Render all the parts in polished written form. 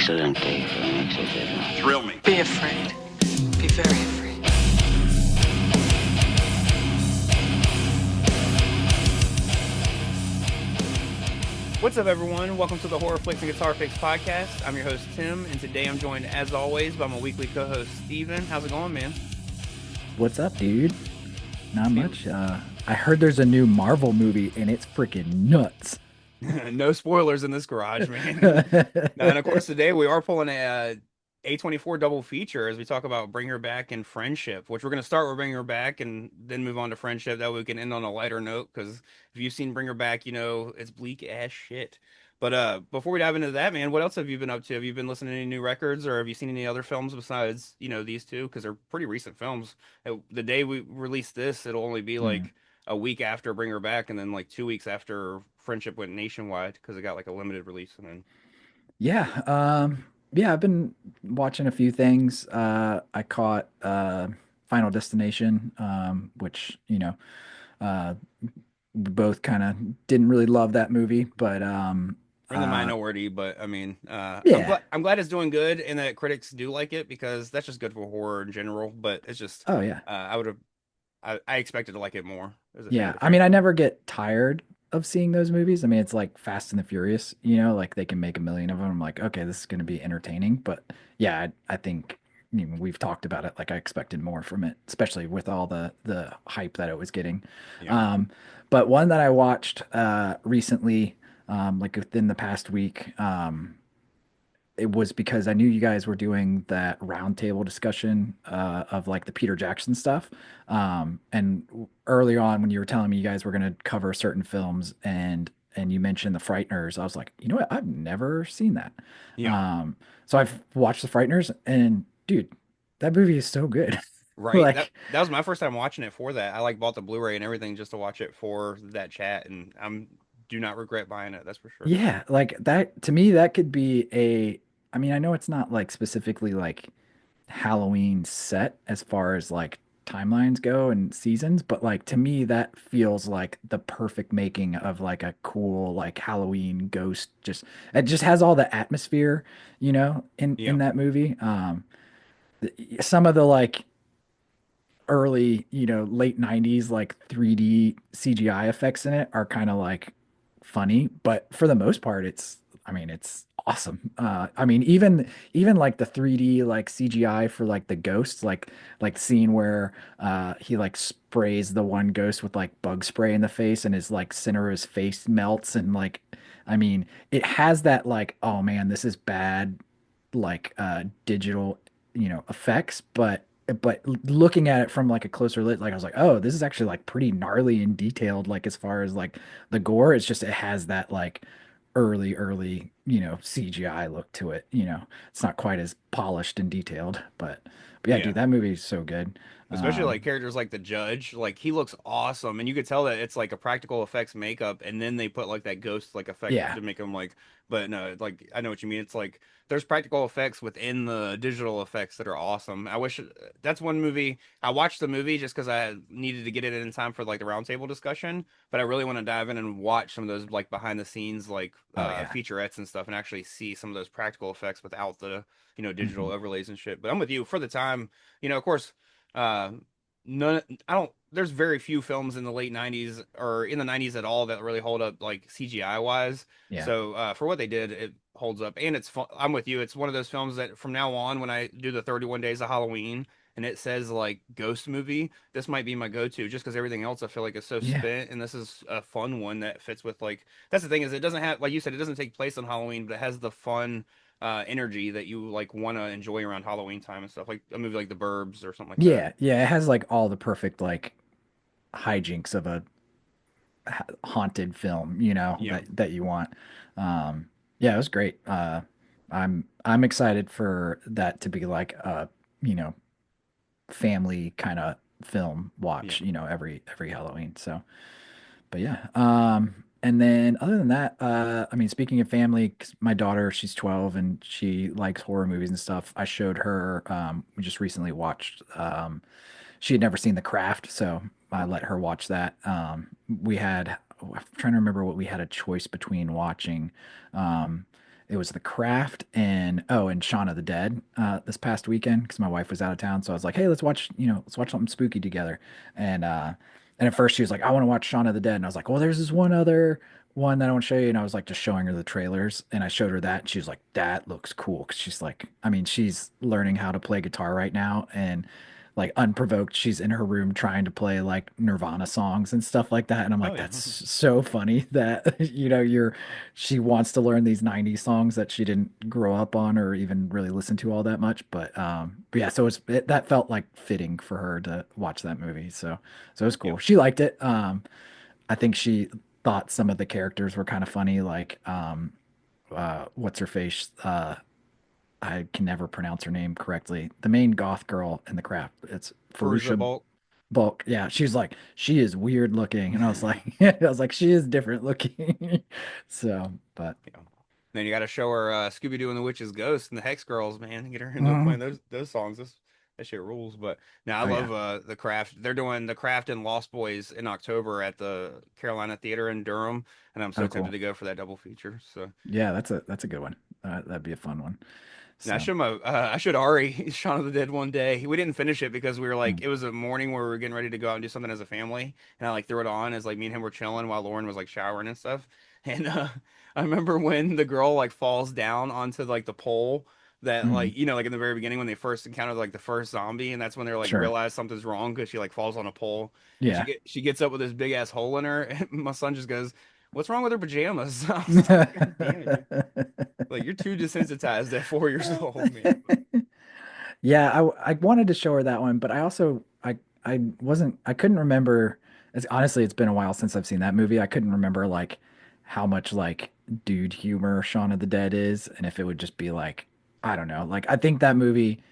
excelente, etcétera. Thrill me. Be afraid. Be very afraid. What's up, everyone? Welcome to the Horror Flicks and Guitar Picks podcast. I'm your host, Tim, and today I'm joined, as always, by my weekly co-host, Steven. How's it going, man? What's up, dude? Not Steven. much. I heard there's a new Marvel movie and it's freaking nuts. No spoilers in this garage, man. And of course, today we are pulling a A24 double feature as we talk about Bring Her Back and Friendship, which we're going to start with Bring Her Back and then move on to Friendship. That way we can end on a lighter note, because if you've seen Bring Her Back, you know it's bleak as shit. But before we dive into that, man, what else have you been up to? Have you been listening to any new records, or have you seen any other films besides, these two? Because they're pretty recent films. The day we release this, it'll only be Mm. like a week after Bring Her Back, and then like 2 weeks after Friendship went nationwide because it got like a limited release. And then Yeah, yeah, I've been watching a few things. I caught Final Destination, which, uh, we both kind of didn't really love that movie, but we're in the minority, but I mean, I'm yeah. glad it's doing good and that critics do like it, because that's just good for horror in general. But it's just Oh yeah. I expected to like it more as a fan of Yeah, the I mean, I franchise. never get tired of seeing those movies. I mean, it's like Fast and the Furious, like they can make a million of them. I'm like, okay, this is going to be entertaining. But yeah, I think we've talked about it. Like I expected more from it, especially with all the hype that it was getting. Yeah. Um, but one that I watched recently, like within the past week, it was because I knew you guys were doing that roundtable discussion of like the Peter Jackson stuff. And early on, when you were telling me you guys were going to cover certain films, and you mentioned The Frighteners, I was like, you know what? I've never seen that. Yeah. So I've watched The Frighteners, and dude, that movie is so good. Right. That Like, that was my first time watching it for that. I like bought the Blu-ray and everything just to watch it for that chat, and I'm do not regret buying it. That's for sure. yeah, like that to me, that could be I mean, I know it's not like specifically like Halloween set as far as like timelines go and seasons, but like to me that feels like the perfect making of like a cool like Halloween ghost. Just it just has all the atmosphere, in Yeah. that movie. Some of the like early, late 90s like 3D CGI effects in it are kind of like funny, but for the most part I mean it's awesome. I mean even like the 3D like CGI for like the ghosts, like the scene where he like sprays the one ghost with like bug spray in the face and his like center of his face melts, and like I mean it has that like, oh man, this is bad, like digital, effects, but looking at it from like a closer lit, like I was like, oh, this is actually like pretty gnarly and detailed. Like as far as like the gore, it's just it has that like early, CGI look to it. It's not quite as polished and detailed, but yeah, dude, Yeah. that movie is so good. Especially like Um, characters like the judge, like he looks awesome, and you could tell that it's like a practical effects makeup, and then they put like that ghost like effect yeah, to make him like. But no, like I know what you mean. It's like there's practical effects within the digital effects that are awesome. I wish that's one movie I watched the movie just because I needed to get it in time for like the roundtable discussion. But I really want to dive in and watch some of those like behind the scenes like oh yeah. featurettes and stuff, and actually see some of those practical effects without the digital Mhm. overlays and shit. But I'm with you for the time. Of course. Uh, none I don't there's very few films in the late 90s or in the 90s at all that really hold up like CGI wise. Yeah, So for what they did, it holds up, and it's fun. I'm with you. It's one of those films that from now on, when I do the 31 days of Halloween and it says like ghost movie, this might be my go-to, just because everything else I feel like is so yeah. spent, and this is a fun one that fits with like that's the thing, is it doesn't have, like you said, it doesn't take place on Halloween, but it has the fun energy that you like want to enjoy around Halloween time and stuff, like a movie like The Burbs or something like that. Yeah, yeah, it has like all the perfect like hijinks of a haunted film, Yeah. that you want. Yeah, it was great. I'm excited for that to be like a, you know, family kind of film Yeah. watch, every Halloween. So, but yeah. And then other than that, I mean, speaking of family, 'cause my daughter, she's 12 and she likes horror movies and stuff. I showed her, we just recently watched, she had never seen The Craft, so I let Okay. her watch that. I'm trying to remember what we had a choice between watching. Um, it was The Craft and Shaun of the Dead this past weekend because my wife was out of town. So I was like, hey, let's watch something spooky together. And and at first she was like, I want to watch Shaun of the Dead. And I was like, well, there's this one other one that I want to show you. And I was like just showing her the trailers and I showed her that and she was like, that looks cool. Cause she's like, I mean, she's learning how to play guitar right now and like unprovoked, she's in her room trying to play like Nirvana songs and stuff like that. And I'm Oh like, yeah. that's so funny that, she wants to learn these 90s songs that she didn't grow up on or even really listen to all that much. But yeah, so that felt like fitting for her to watch that movie. So it was Yeah. cool. She liked it. I think she thought some of the characters were kind of funny, like, what's her face? I can never pronounce her name correctly. The main goth girl in The Craft. It's Perusa Farusha Bulk. Bulk. Yeah, she's like, she is weird looking. And I was like, I was like, she is different looking. So, but Yeah. Then you got to show her Scooby Doo and the Witch's Ghost and the Hex Girls, man. Get her into mhm. playing those songs. That shit rules. But now I Oh yeah, love the Craft. They're doing the Craft and Lost Boys in October at the Carolina Theater in Durham, and I'm so oh tempted cool. to go for that double feature. So Yeah, that's a good one. That'd be a fun one. now So, I showed Ari Shaun of the Dead one day. We didn't finish it because we were like mm, it was a morning where we were getting ready to go out and do something as a family, and I like threw it on as like me and him were chilling while Lauren was like showering and stuff. And I remember when the girl like falls down onto like the pole that mhm. like like in the very beginning when they first encountered like the first zombie, and that's when they're like Sure. realize something's wrong because she like falls on a pole and Yeah. she gets up with this big ass hole in her, and my son just goes, "What's wrong with her pajamas?" I was like, "God damn it, dude! Like you're too desensitized at 4 years old, man." Yeah, I wanted to show her that one, but I couldn't remember. Honestly, it's been a while since I've seen that movie. I couldn't remember like how much like dude humor Shaun of the Dead is, and if it would just be like, I don't know. Like I think that movie,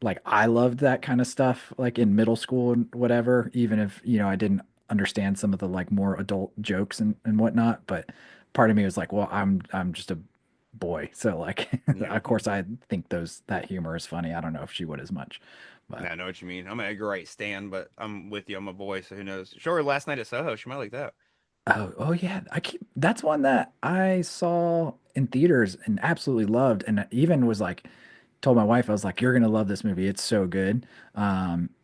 like I loved that kind of stuff like in middle school and whatever, even if, I didn't understand some of the like more adult jokes and whatnot. But part of me was like, well, I'm just a boy. So like Yeah. of course I think that humor is funny. I don't know if she would as much. Yeah, But I know what you mean. I'm an Edgar Wright stan, but I'm with you. I'm a boy, so who knows? Show her last night at Soho. She might like that. oh yeah, that's one that I saw in theaters and absolutely loved and even was like told my wife, I was like, you're gonna love this movie. It's so good.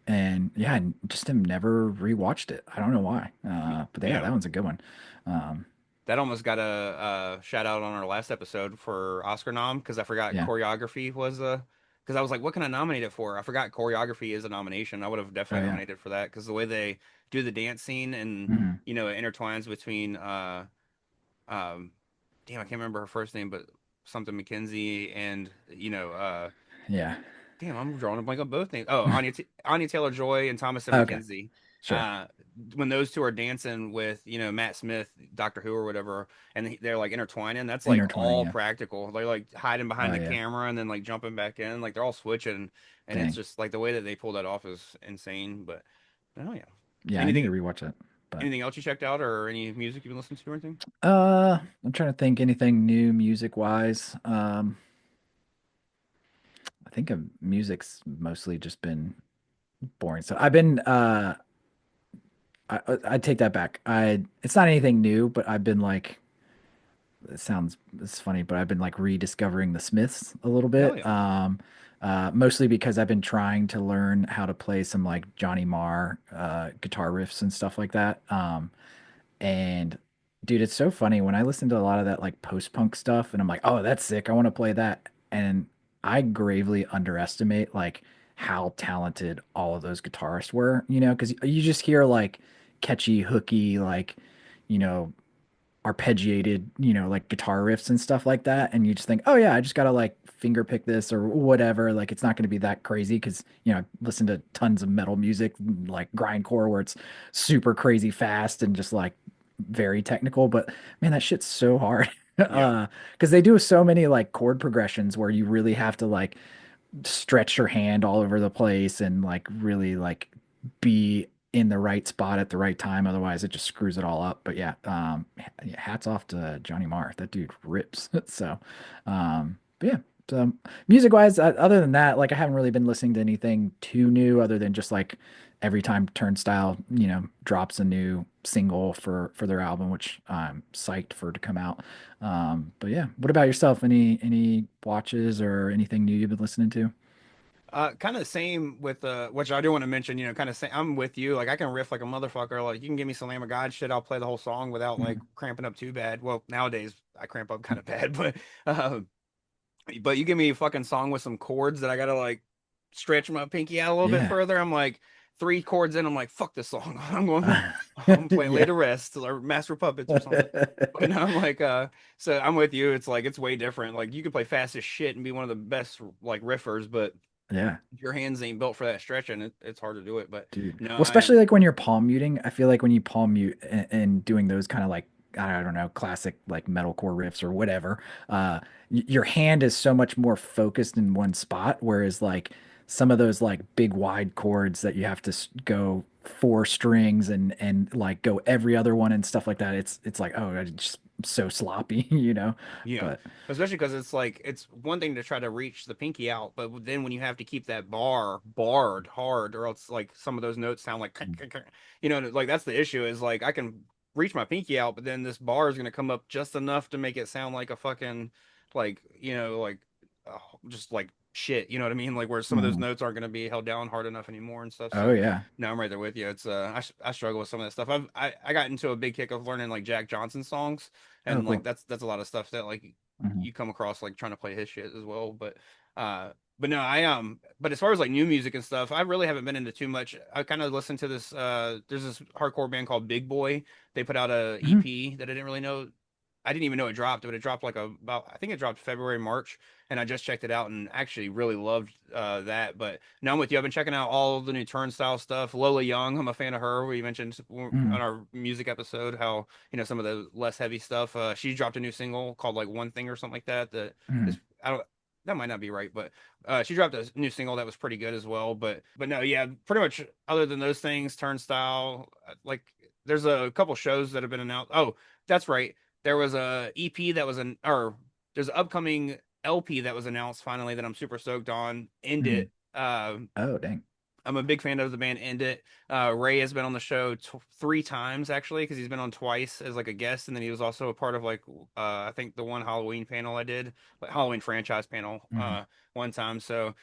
And yeah, I just have never rewatched it. I don't know why. But yeah, Yeah, that one's a good one. Um, that almost got a shout out on our last episode for Oscar nom because I forgot yeah. choreography was because I was like, what can I nominate it for? I forgot choreography is a nomination. I would have Oh definitely yeah. nominated for that because the way they do the dance scene and Hmm. it intertwines between um damn I can't remember her first name but something McKenzie and Yeah. damn, I'm drawing a blank on both names. Oh, Anya Taylor-Joy and Thomasin Okay. McKenzie. Sure. Uh, when those two are dancing with, Matt Smith, Doctor Who or whatever, and they're like intertwining, that's like Intertwining. all Yeah. practical. They're like hiding behind Oh the yeah. camera and then like jumping back in. Like they're all switching. And it's Dang. just like the way that they pull that off is insane. But oh yeah. Yeah. I need to Anything rewatch it. But anything else you checked out or any music you've been listening to or anything? I'm trying to think anything new music wise. I think of music's mostly just been boring. So I've been I take that back. It's not anything new, but I've been like it's funny, but I've been like rediscovering the Smiths a little Oh bit. yeah. Mostly because I've been trying to learn how to play some like Johnny Marr guitar riffs and stuff like that. And dude, it's so funny when I listen to a lot of that like post-punk stuff and I'm like, "Oh, that's sick. I want to play that." And I gravely underestimate like how talented all of those guitarists were, because you just hear like catchy, hooky, like, you know, arpeggiated, like guitar riffs and stuff like that. And you just think, oh yeah, I just gotta like finger pick this or whatever. Like it's not gonna be that crazy because I listen to tons of metal music like grindcore where it's super crazy fast and just like very technical. But man, that shit's so hard. Yeah. Because they do so many like chord progressions where you really have to like stretch your hand all over the place and like really like be in the right spot at the right time. Otherwise, it just screws it all up. But yeah, yeah, hats off to Johnny Marr. That dude rips. So, but yeah. So music wise, other than that, like I haven't really been listening to anything too new other than just like every time Turnstile, drops a new single for their album, which I'm psyched for to come out. But yeah, what about yourself? Any watches or anything new you've been listening to? Kind of the same with which I do want to mention, kind of say I'm with you. Like I can riff like a motherfucker. Like you can give me some Lamb of God shit, I'll play the whole song without like Mm. cramping up too bad. Well, nowadays I cramp up kind of bad, uh, but you give me a fucking song with some chords that I gotta like stretch my pinky out a little bit Yeah. further. I'm like three chords in, I'm like, fuck this song. I'm playing Lay Yeah. to Rest or Master of Puppets or something. But now I'm like, so I'm with you. It's like it's way different. Like you could play fast as shit and be one of the best like riffers, but Yeah. if your hands ain't built for that stretching, it's hard to do it. But Dude. no, Well, especially like when you're palm muting, I feel like when you palm mute and doing those kind of like, I don't know, classic like metalcore riffs or whatever, your hand is so much more focused in one spot. Whereas like some of those like big wide chords that you have to go four strings and like go every other one and stuff like that. It's like, oh, it's just so sloppy, you know? yeah, But especially because it's like it's one thing to try to reach the pinky out, but then when you have to keep that bar barred hard, or else like some of those notes sound like, like that's the issue. Is like I can reach my pinky out, but then this bar is gonna come up just enough to make it sound like a fucking like uh, just like shit. You know what I mean? Like where some of those Mhm. notes aren't gonna be held down hard enough anymore and stuff. Oh So yeah. no, I'm right there with you. It's I struggle with some of that stuff. I got into a big kick of learning like Jack Johnson songs, Oh and like cool. that's a lot of stuff that like Mhm. you come across like trying to play his shit as well. Uh but no, but as far as like new music and stuff, I really haven't been into too much. I kind of listened to this there's this hardcore band called Big Boy. They put out a Mhm. EP that I didn't really know. I didn't even know it dropped, but it dropped like about I think it dropped February, March, and I just checked it out and actually really loved that. But now I'm with you. I've been checking out all the new Turnstile stuff. Lola Young, I'm a fan of her. We mentioned on Mhm. our music episode how some of the less heavy stuff. She dropped a new single called like One Thing or something like that. That is Mhm. I don't. That might not be right, but she dropped a new single that was pretty good as well. But no, yeah, pretty much other than those things, Turnstile, like there's a couple shows that have been announced. Oh, that's right. There was a EP that was an or there's an upcoming LP that was announced finally that I'm super stoked on. End Mhm. It. Oh dang. I'm a big fan of the band End It. Ray has been on the show three times actually because he's been on twice as like a guest, and then he was also a part of like I think the one Halloween panel I did, like Halloween franchise panel Mhm. one time. So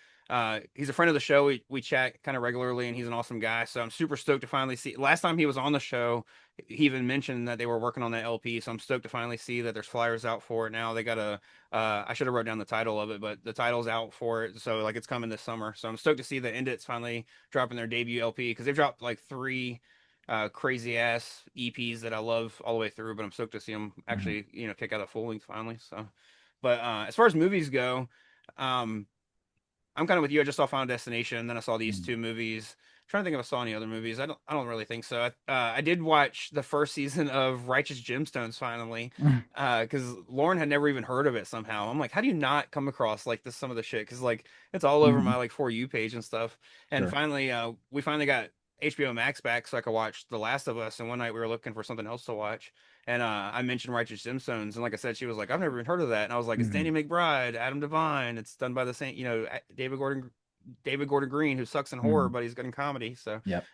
he's a friend of the show. We chat kind of regularly, and he's an awesome guy. So I'm super stoked to finally see. Last time he was on the show, he even mentioned that they were working on that LP. So I'm stoked to finally see that there's flyers out for it now. They got a I should have wrote down the title of it, but the title's out for it. So like it's coming this summer. So I'm stoked to see that End It's finally dropping their debut LP because they've dropped like three crazy ass EPs that I love all the way through. But I'm stoked to see them Mhm. actually kick out a full length finally. So, but as far as movies go, um, I'm kind of with you. I just saw Final Destination, and then I saw these Mhm. two movies. I'm trying to think if I saw any other movies. I don't really think so. I did watch the first season of Righteous Gemstones finally, Mhm. because Lauren had never even heard of it somehow. I'm like, how do you not come across like this some of the shit? Because like it's all over my Mhm. like For You page and stuff. And Sure. finally, we finally got HBO Max back so I could watch The Last of Us. And one night we were looking for something else to watch, and I mentioned Righteous Gemstones, and like I said, she was like, "I've never even heard of that." And I was like, "It's Danny Mhm. McBride, Adam Devine. It's done by the same, David Gordon Green, who sucks in horror, Mhm. but he's good in comedy." So, Yep.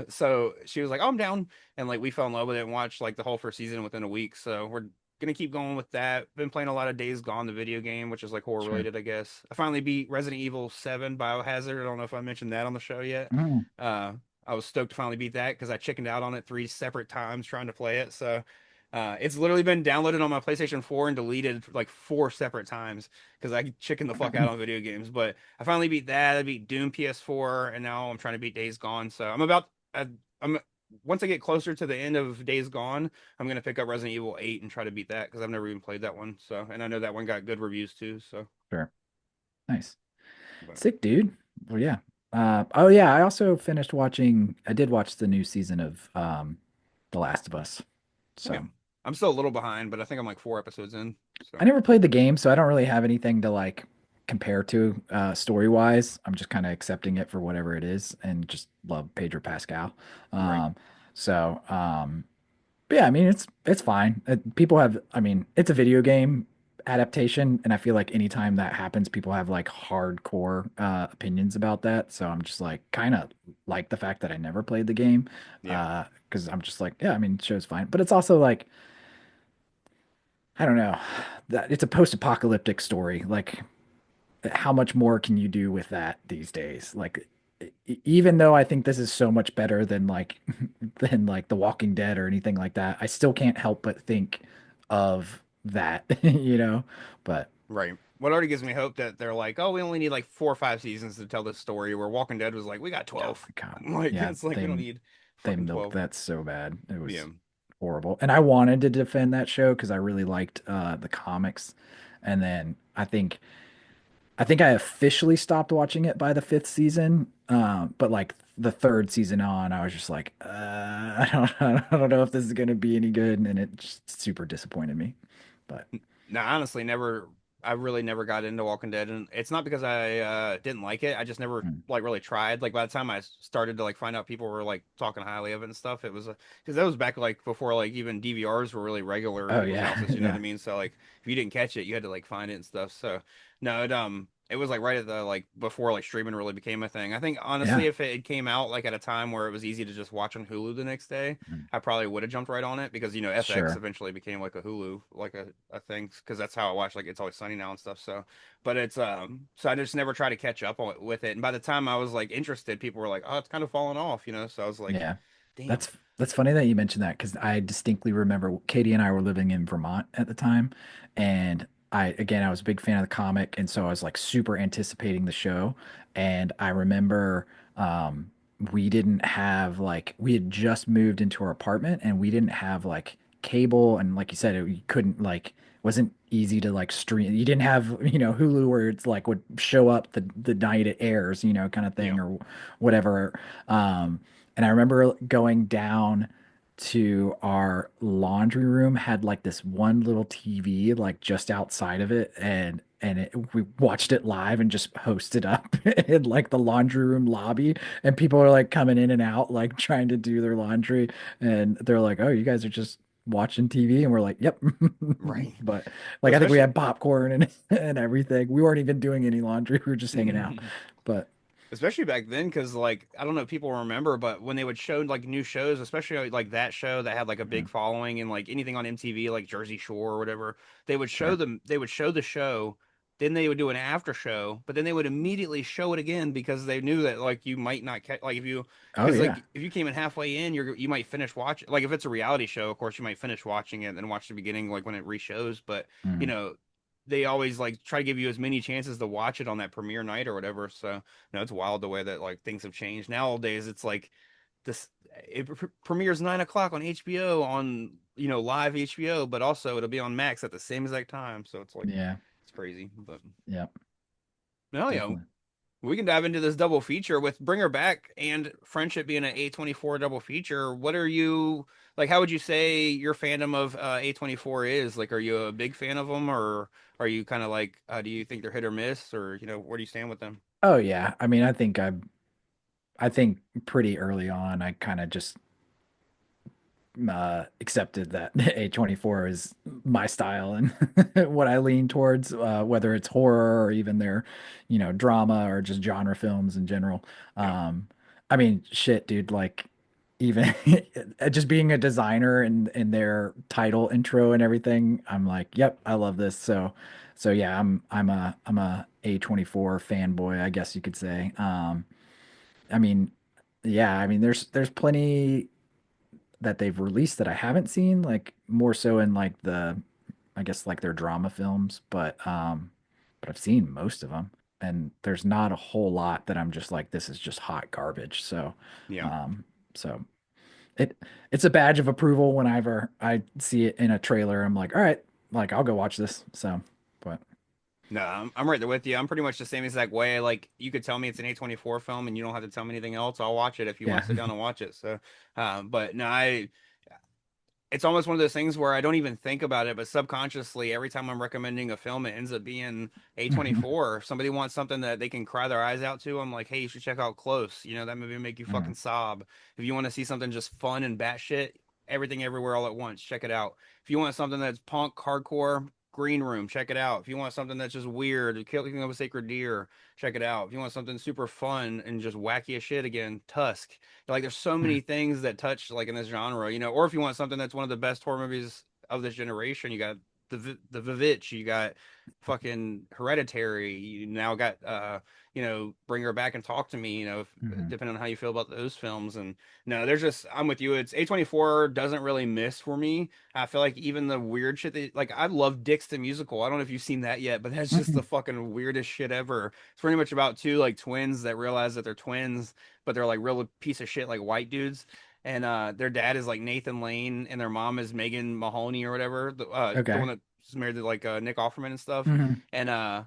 so she was like, "Oh, I'm down," and like we fell in love with it and watched like the whole first season within a week. So we're gonna keep going with that. Been playing a lot of Days Gone, the video game, which is like horror Sure. related, I guess. I finally beat Resident Evil 7 Biohazard. I don't know if I mentioned that on the show yet. Mhm. Uh, I was stoked to finally beat that because I chickened out on it three separate times trying to play it. So it's literally been downloaded on my PlayStation 4 and deleted like four separate times because I chicken the fuck out on video games. But I finally beat that. I beat Doom PS4, and now I'm trying to beat Days Gone. So I'm once I get closer to the end of Days Gone, I'm gonna pick up Resident Evil 8 and try to beat that because I've never even played that one. So, and I know that one got good reviews too. So, Sure. Nice. but Sick, dude. Well, yeah. Oh yeah, I also finished watching, I did watch the new season of The Last of Us. okay, So I'm still a little behind, but I think I'm like four episodes in. I So, never played the game, so I don't really have anything to like compare to story wise. I'm just kind of accepting it for whatever it is and just love Pedro Pascal. right. Um, so but yeah, I mean it's fine. People have, I mean, it's a video game adaptation, and I feel like anytime that happens, people have like hardcore opinions about that. So I'm just like kind of like the fact that I never played the game, Yeah. because I'm just like, yeah, I mean, show's fine, but it's also like I don't know that it's a post-apocalyptic story. Like, how much more can you do with that these days? Like, even though I think this is so much better than like than like The Walking Dead or anything like that, I still can't help but think of that, you know? But Right. What already gives me hope that they're like, oh, we only need like 4 or 5 seasons to tell this story. Where Walking Dead was like, we got oh 12. my God. Like Yeah, it's like we don't need they fucking milked 12. that so bad. It Yeah. was horrible. And I wanted to defend that show because I really liked the comics. And then I think I officially stopped watching it by the fifth season. But like the third season on, I was just like, I don't know if this is gonna be any good, and it just super disappointed me. But No, honestly, never. I really never got into Walking Dead, and it's not because I didn't like it. I just never mm, like really tried. Like by the time I started to like find out people were like talking highly of it and stuff, it was because that was back like before like even DVRs were really regular in oh people's yeah, houses. You know what I yeah, mean? So like if you didn't catch it, you had to like find it and stuff. So no, it was like right at the like before like streaming really became a thing. I think yeah, honestly, if it came out like at a time where it was easy to just watch on Hulu the next day, mm, I probably would have jumped right on it because FX sure, eventually became like a Hulu like a thing because that's how I watch like It's Always Sunny now and stuff. So, but it's so I just never try to catch up on, with it. And by the time I was like interested, people were like, "Oh, it's kind of falling off," you know. So I was like, yeah. "Damn, That's funny that you mentioned that because I distinctly remember Katie and I were living in Vermont at the time, and I was a big fan of the comic, and so I was like super anticipating the show. And I remember we didn't have like we had just moved into our apartment, and we didn't have like cable, and like you said, you couldn't like wasn't easy to like stream. You didn't have Hulu where it's like would show up the night it airs, kind of yeah, thing or whatever. Um, and I remember going down to our laundry room, had like this one little TV like just outside of it, and we watched it live and just posted up in like the laundry room lobby, and people are like coming in and out like trying to do their laundry, and they're like, "Oh, you guys are just watching TV," and we're like, "Yep." right." But Well, like I think we especially. had popcorn and everything. We weren't even doing any laundry. We were just hanging out. But Especially back then, because like I don't know if people remember, but when they would show like new shows, especially like that show that had like a big mm, following and like anything on MTV, like Jersey Shore or whatever, they would show sure. them. They would show the show, then they would do an after show, but then they would immediately show it again because they knew that like you might not catch like if you Oh because yeah. like if you came in halfway in, you might finish watching. Like if it's a reality show, of course you might finish watching it and then watch the beginning like when it re-shows, but you Mm. know. They always like try to give you as many chances to watch it on that premiere night or whatever. So no, it's wild the way that like things have changed. Nowadays, it's like this. It premieres 9 o'clock on HBO on live HBO, but also it'll be on Max at the same exact time. So it's like Yeah. it's crazy. But Yeah. no, Definitely. we can dive into this double feature with Bring Her Back and Friendship being an A24 double feature. What are you like? How would you say your fandom of A24 is? Like, are you a big fan of them, or are you kind of like, do you think they're hit or miss, or where do you stand with them? Oh yeah. I mean, I think pretty early on I kind of just accepted that A24 is my style and what I lean towards, whether it's horror or even their, drama or just genre films in general. Yeah. Um, I mean, shit, dude, like even just being a designer and in their title intro and everything, I'm like, yep, I love this. So yeah, I'm a A24 fanboy, I guess you could say. I mean, yeah, I mean, there's plenty that they've released that I haven't seen, like more so in like I guess like their drama films, but I've seen most of them, and there's not a whole lot that I'm just like this is just hot garbage. Yeah. Um, so it it's a badge of approval whenever I see it in a trailer. I'm like, all right, like I'll go watch this. So, but No, I'm right there with you. I'm pretty much the same exact way. Like you could tell me it's an A24 film and you don't have to tell me anything else. I'll watch it if you want yeah, to sit down and watch it. So, but no, it's almost one of those things where I don't even think about it, but subconsciously, every time I'm recommending a film, it ends up being A24. If somebody wants something that they can cry their eyes out to, I'm like, hey, you should check out Close. That movie will make you Mm, fucking sob. If you want to see something just fun and batshit, everything everywhere all at once, check it out. If you want something that's punk, hardcore, Green Room, check it out. If you want something that's just weird, Killing of a Sacred Deer, check it out. If you want something super fun and just wacky as shit again, Tusk. Like there's so many things that touch like in this genre, or if you want something that's one of the best horror movies of this generation, you got the Vivitch, you got fucking Hereditary, you now got Bring Her Back and Talk to Me, Mhm. depending on how you feel about those films. And no, there's just I'm with you. It's A24 doesn't really miss for me. I feel like even the weird shit that like I love Dix the Musical. I don't know if you've seen that yet, but that's just the Mhm. fucking weirdest shit ever. It's pretty much about two like twins that realize that they're twins, but they're like real piece of shit like white dudes. And their dad is like Nathan Lane, and their mom is Megan Mahoney or whatever, the Okay. one that's married to like Nick Offerman and stuff. Mhm. And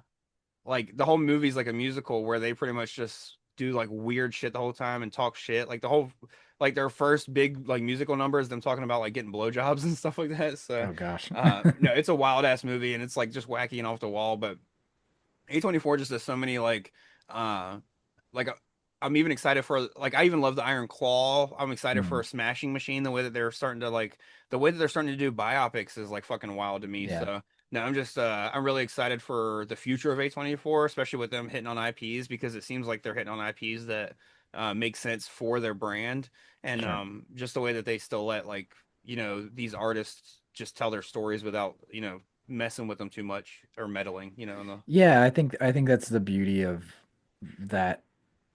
like the whole movie's like a musical where they pretty much just do like weird shit the whole time and talk shit. Like the whole like their first big like musical number is them talking about like getting blowjobs and stuff like that. So Oh gosh. no, it's a wild ass movie and it's like just wacky and off the wall, but A24 just does so many uh like I'm even excited for like I even love the Iron Claw. I'm excited for Mm. a Smashing Machine. The way that they're starting to like the way that they're starting to do biopics is like fucking wild to me. Yeah. So no, I'm really excited for the future of A24, especially with them hitting on IPs because it seems like they're hitting on IPs that make sense for their brand and Sure. just the way that they still let like these artists just tell their stories without messing with them too much or meddling in the Yeah, I think that's the beauty of that,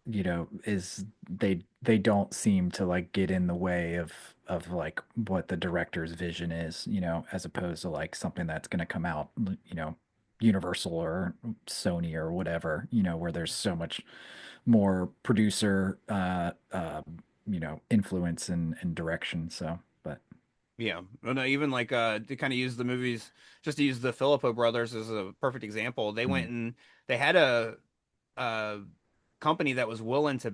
is they don't seem to like get in the way of like what the director's vision is, as opposed to like something that's going to come out, Universal or Sony or whatever, where there's so much more producer influence and direction. So, but Yeah, well, no, even like to kind of use the movies, just to use the Philippou brothers as a perfect example. They mm, went and they had a company that was willing to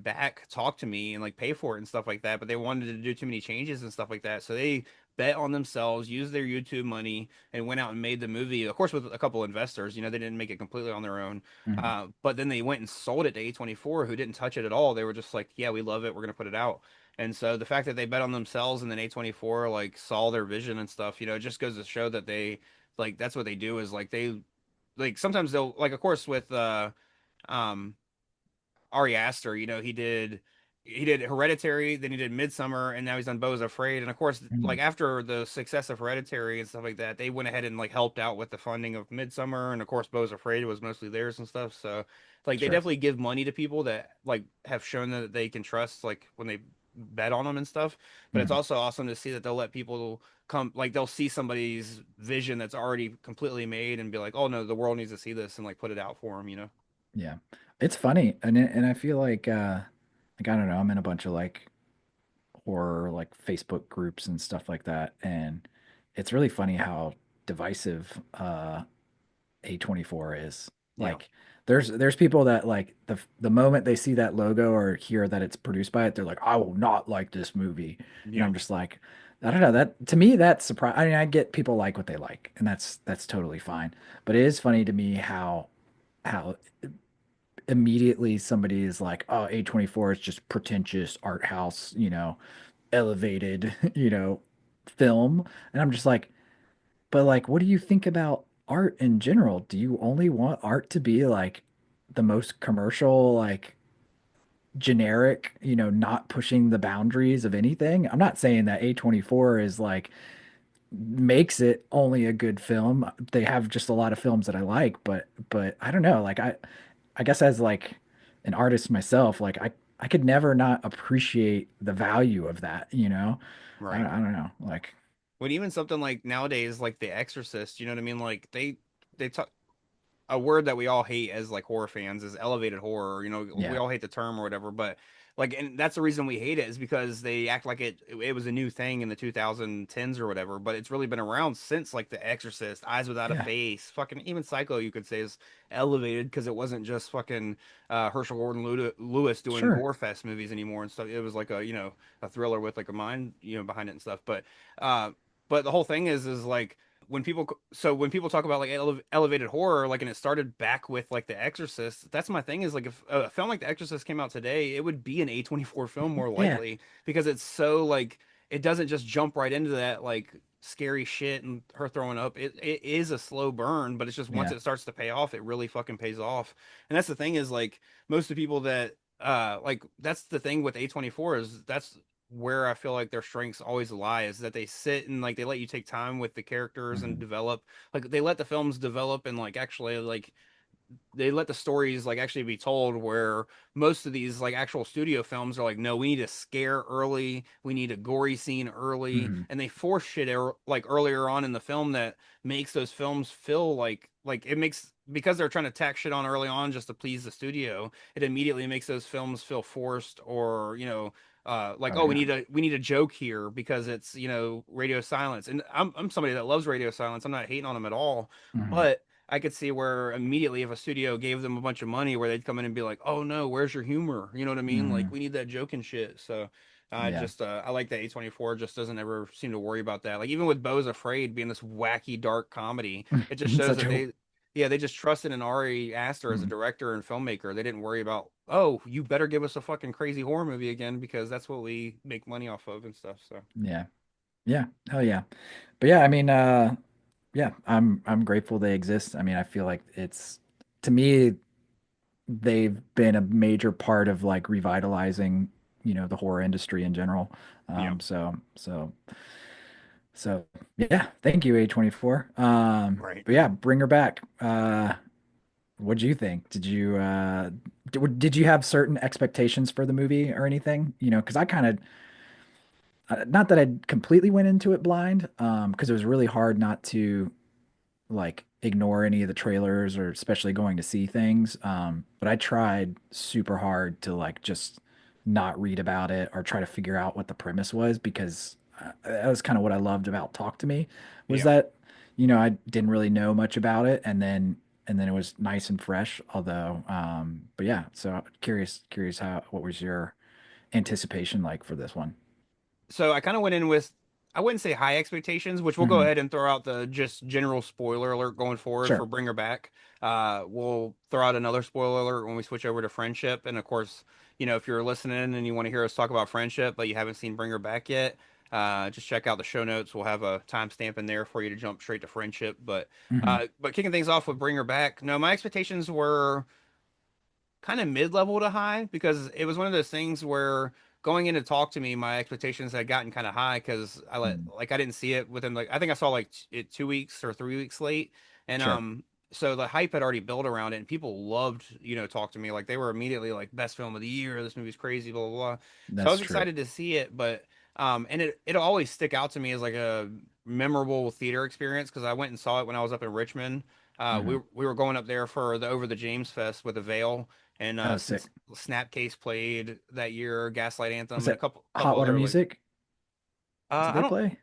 talk to me and like pay for it and stuff like that, but they wanted to do too many changes and stuff like that. So they bet on themselves, used their YouTube money, and went out and made the movie. Of course, with a couple investors, they didn't make it completely on their own. mhm, But then they went and sold it to A24, who didn't touch it at all. They were just like, "Yeah, we love it. We're gonna put it out." And so the fact that they bet on themselves and then A24 like saw their vision and stuff, it just goes to show that they like that's what they do is like they like sometimes they'll like of course with um Ari Aster, he did Hereditary, then he did Midsummer, and now he's done Beau's Afraid. And of course, like mhm. after the success of Hereditary and stuff like that, they went ahead and like helped out with the funding of Midsummer, and of course, Beau's Afraid was mostly theirs and stuff. So like they Sure. definitely give money to people that like have shown that they can trust, like when they bet on them and stuff. But it's Mhm. also awesome to see that they'll let people come, like they'll see somebody's vision that's already completely made and be like, oh no, the world needs to see this and like put it out for them. Yeah. It's funny. And I feel like I don't know, I'm in a bunch of like horror like Facebook groups and stuff like that. And it's really funny how divisive A24 is. Yeah. Like there's people that like the moment they see that logo or hear that it's produced by it, they're like, I will not like this movie. And Yeah. I'm just like, I don't know, that to me that's surprise. I mean, I get people like what they like, and that's totally fine. But it is funny to me how immediately somebody is like, oh, A24 is just pretentious art house, elevated, film. And I'm just like, but like, what do you think about art in general? Do you only want art to be like the most commercial, like generic, not pushing the boundaries of anything? I'm not saying that A24 is like makes it only a good film. They have just a lot of films that I like, but I don't know. Like I guess as like an artist myself, like I could never not appreciate the value of that, Right. I don't know. Like, When even something like nowadays, like The Exorcist, you know what I mean? Like they talk a word that we all hate as like horror fans is elevated horror. We yeah. all hate the term or whatever, but like, and that's the reason we hate it is because they act like it was a new thing in the 2010s or whatever. But it's really been around since like The Exorcist, Eyes Without a Yeah. Face, fucking even Psycho. You could say is elevated because it wasn't just fucking Herschel Gordon Lewis doing Sure. gore fest movies anymore and stuff. It was like a thriller with like a mind behind it and stuff. Uh, but the whole thing is like when people talk about like elevated horror like and it started back with like The Exorcist, that's my thing is like if a film like The Exorcist came out today, it would be an A24 film more Yeah. likely because it's so like it doesn't just jump right into that like scary shit and her throwing up, it is a slow burn, but it's just once Yeah. it starts to pay off, it really fucking pays off. And that's the thing is like most of the people that like that's the thing with A24 is that's where I feel like their strengths always lie is that they sit and like they let you take time with the characters and Mhm. develop like they let the films develop and like actually like they let the stories like actually be told where most of these like actual studio films are like no we need a scare early, we need a gory scene early, Mhm. and they force shit like earlier on in the film that makes those films feel like it makes because they're trying to tack shit on early on just to please the studio, it immediately makes those films feel forced or like Oh oh yeah. we need a joke here because it's radio silence, and I'm somebody that loves radio silence, I'm not hating on them at all, Mhm. but I could see where immediately if a studio gave them a bunch of money, where they'd come in and be like, "Oh no, where's your humor?" You know what I mean? Like Mhm. we need that joke and shit. So I Yeah. just I like that A24 just doesn't ever seem to worry about that. Like even with Beau's Afraid being this wacky dark comedy, it just shows Such that a they just trusted in Ari Aster as a mhm. director and filmmaker. They didn't worry about, oh, you better give us a fucking crazy horror movie again because that's what we make money off of and stuff. So Yeah. Yeah. Hell yeah. But yeah, I mean, yeah, I'm grateful they exist. I mean, I feel like it's to me they've been a major part of like revitalizing, the horror industry in general. yeah, So yeah, thank you, A24. right. But yeah, bring her back. What'd you think? Did you have certain expectations for the movie or anything? Because I kind of not that I completely went into it blind, because it was really hard not to like ignore any of the trailers or especially going to see things. But I tried super hard to like just not read about it or try to figure out what the premise was because that was kind of what I loved about Talk to Me was Yeah. that, I didn't really know much about it and then it was nice and fresh, although but yeah, so curious how what was your anticipation like for this one? So I kind of went in with I wouldn't say high expectations, which we'll go Hmm. ahead and throw out the just general spoiler alert going forward for Sure. Bring Her Back. We'll throw out another spoiler alert when we switch over to Friendship, and of course, if you're listening and you want to hear us talk about Friendship, but you haven't seen Bring Her Back yet, just check out the show notes. We'll have a timestamp in there for you to jump straight to Friendship. Hmm. But kicking things off with Bring Her Back, no, my expectations were kind of mid-level to high because it was one of those things where going in to Talk to Me, my expectations had gotten kind of high because I didn't see it within like I think I saw like it 2 weeks or 3 weeks late, and Sure. so the hype had already built around it and people loved Talk to Me, like they were immediately like best film of the year, this movie's crazy, blah blah blah. So I That's was true. excited to see it, but and it'll always stick out to me as like a memorable theater experience because I went and saw it when I was up in Richmond. Hmm. We were going up there for the Over the James Fest with a veil, and Oh, since sick. Snapcase played that year, Gaslight Was Anthem, and a that couple Hot Water other like Music? Did they I don't play?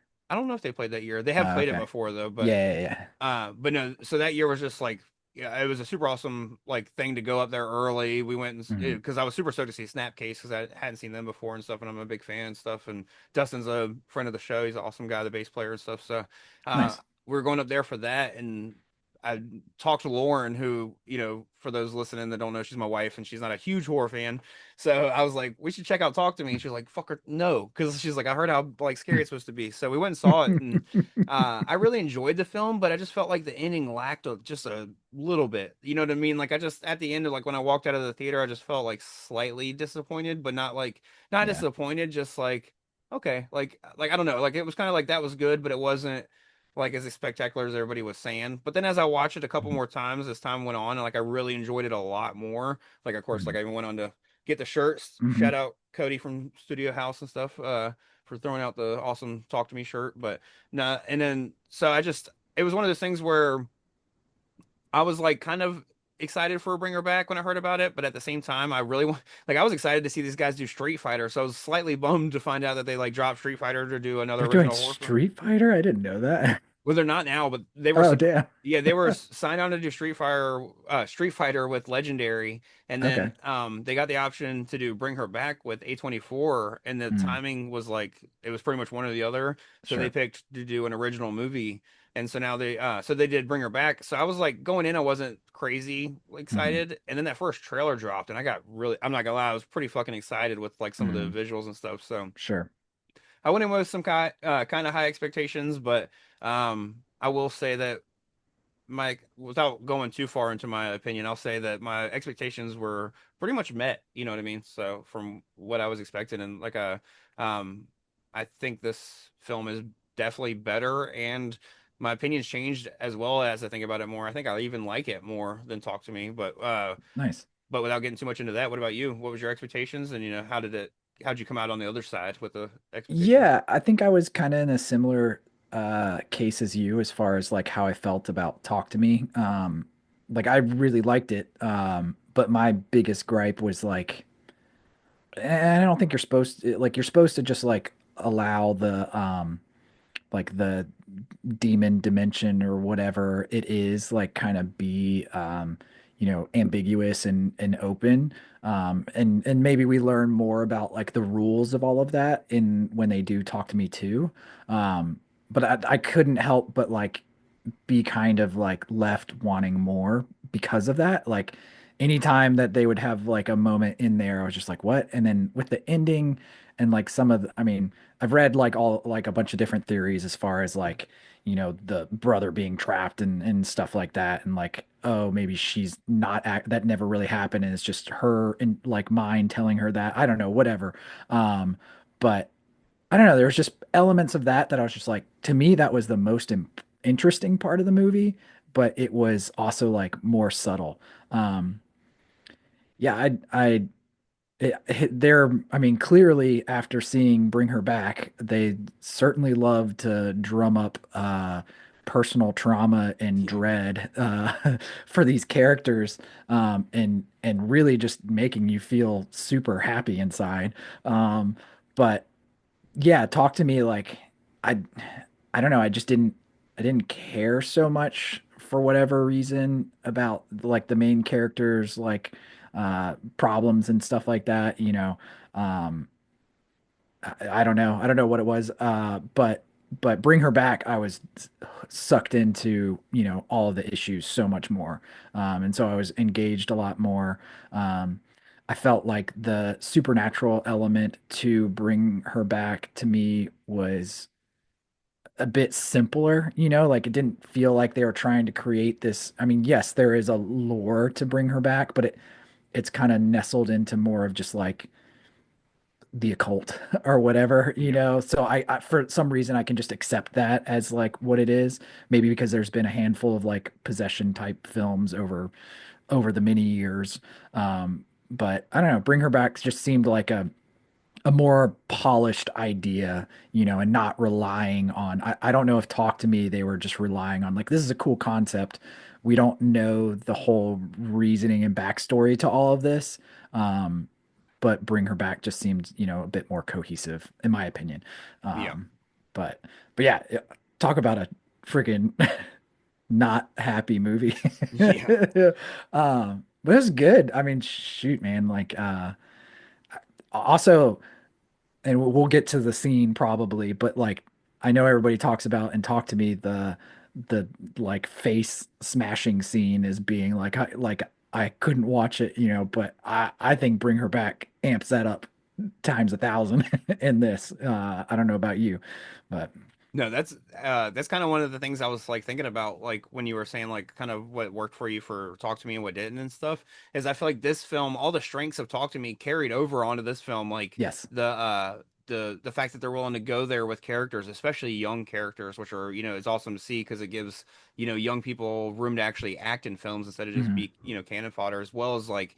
know if they played that year. They have played it Okay. before though, Yeah, yeah, yeah. but no. So that year was just like yeah, it was a super awesome like thing to go up there early. We went and Hmm. because I was super stoked to see Snapcase because I hadn't seen them before and stuff, and I'm a big fan and stuff. And Dustin's a friend of the show. He's an awesome guy, the bass player and stuff. So uh, Nice. we were going up there for that, and I talked to Lauren, who, for those listening that don't know, she's my wife and she's not a huge horror fan. So I was like, we should check out Talk to Me. And she's like, fuck her, no. Cause she's like, I heard how like scary it's supposed to be. So we went and saw it and I really enjoyed the film, but I just felt like the ending lacked just a little bit. You know what I mean? Like I just at the end of like when I walked out of the theater, I just felt like slightly disappointed, but not Yeah. disappointed, just like okay, like I don't know, like it was kind of like that was good, but it wasn't like as spectacular as everybody was saying. But then as I watched it a couple Mhm. more times as time went on, and like I really enjoyed it a lot more. Like of course, like Mhm. I even went on to get the shirts. Mhm. Shout out Cody from Studio House and stuff for throwing out the awesome Talk to Me shirt. But nah, and then so I just it was one of those things where I was like kind of excited for a Bringer Back when I heard about it, but at the same time, I really want like I was excited to see these guys do Street Fighter, so I was slightly bummed to find out that they like dropped Street Fighter to do another They're doing original horror film. Street Fighter? I didn't know that. Well, they're not now, but they were Oh, damn. yeah, they were signed on to do Street Fighter with Legendary, and Okay. then they got the option to do Bring Her Back with A24, and the Mm, timing was like it was pretty much one or the other, so they sure. picked to do an original movie, and so now they did Bring Her Back. So I was like going in, I wasn't crazy Hmm. excited, and then that first trailer dropped, and I got really I'm not gonna lie, I was pretty fucking excited with like some of the Hmm. visuals and stuff. So Sure. I went in with some kind of high expectations, but I will say that my without going too far into my opinion, I'll say that my expectations were pretty much met. You know what I mean? So from what I was expecting, and um, I think this film is definitely better, and my opinions changed as well as I think about it more. I think I even like it more than Talk to Me, Nice. but without getting too much into that, what about you? What was your expectations, and how'd you come out on the other side with the expectations? Yeah, I think I was kind of in a similar case as you as far as like how I felt about Talk to Me. Like I really liked it. But my biggest gripe was like, and I don't think you're supposed to like you're supposed to just like allow the demon dimension or whatever it is like kind of be ambiguous and open, and maybe we learn more about like the rules of all of that in when they do Talk to Me too. But I couldn't help but like be kind of like left wanting more because of that. Like anytime that they would have like a moment in there, I was just like, what? And then with the ending and like I mean, I've read like all like a bunch of different theories as far as like, the brother being trapped and stuff like that. And like, oh, maybe she's not that never really happened. And it's just her in like mind telling her that. I don't know, whatever. But I don't know. There's just elements of that I was just like, to me, that was the most interesting part of the movie, but it was also like more subtle. Um, yeah, I mean, clearly after seeing Bring Her Back, they certainly love to drum up, personal trauma and Yeah. dread, for these characters, and really just making you feel super happy inside. But yeah, talk to me like I I don't know, I didn't care so much for whatever reason about like the main characters like problems and stuff like that, you know. Um I don't know. I don't know what it was. But Bring Her Back, I was sucked into, all of the issues so much more. And so I was engaged a lot more. Um, I felt like the supernatural element to Bring Her Back to me was a bit simpler, like it didn't feel like they were trying to create this. I mean, yes, there is a lore to Bring Her Back, but it's kind of nestled into more of just like the occult or whatever, Yeah. So I for some reason I can just accept that as like what it is. Maybe because there's been a handful of like possession type films over the many years. But I don't know, Bring Her Back just seemed like a more polished idea, and not relying on, I don't know if Talk to Me, they were just relying on like, this is a cool concept. We don't know the whole reasoning and backstory to all of this. Um, but Bring Her Back just seemed, a bit more cohesive, in my opinion. Yeah. Um, but, but yeah, talk about a freaking not happy movie. Yeah. But it was good. I mean, shoot, man, like, also, and we'll get to the scene probably, but like I know everybody talks about and talk to me the like face smashing scene as being like I couldn't watch it, but I think Bring Her Back amps that up times 1,000 in this. I don't know about you, but No, that's kind of one of the things I was like thinking about, like when you were saying like kind of what worked for you for Talk to Me and what didn't and stuff, is I feel like this film, all the strengths of Talk to Me carried over onto this film, like yes. the fact that they're willing to go there with characters, especially young characters, which are, it's awesome to see because it gives, young people room to actually act in films instead of just Hmm. be, cannon fodder, as well as like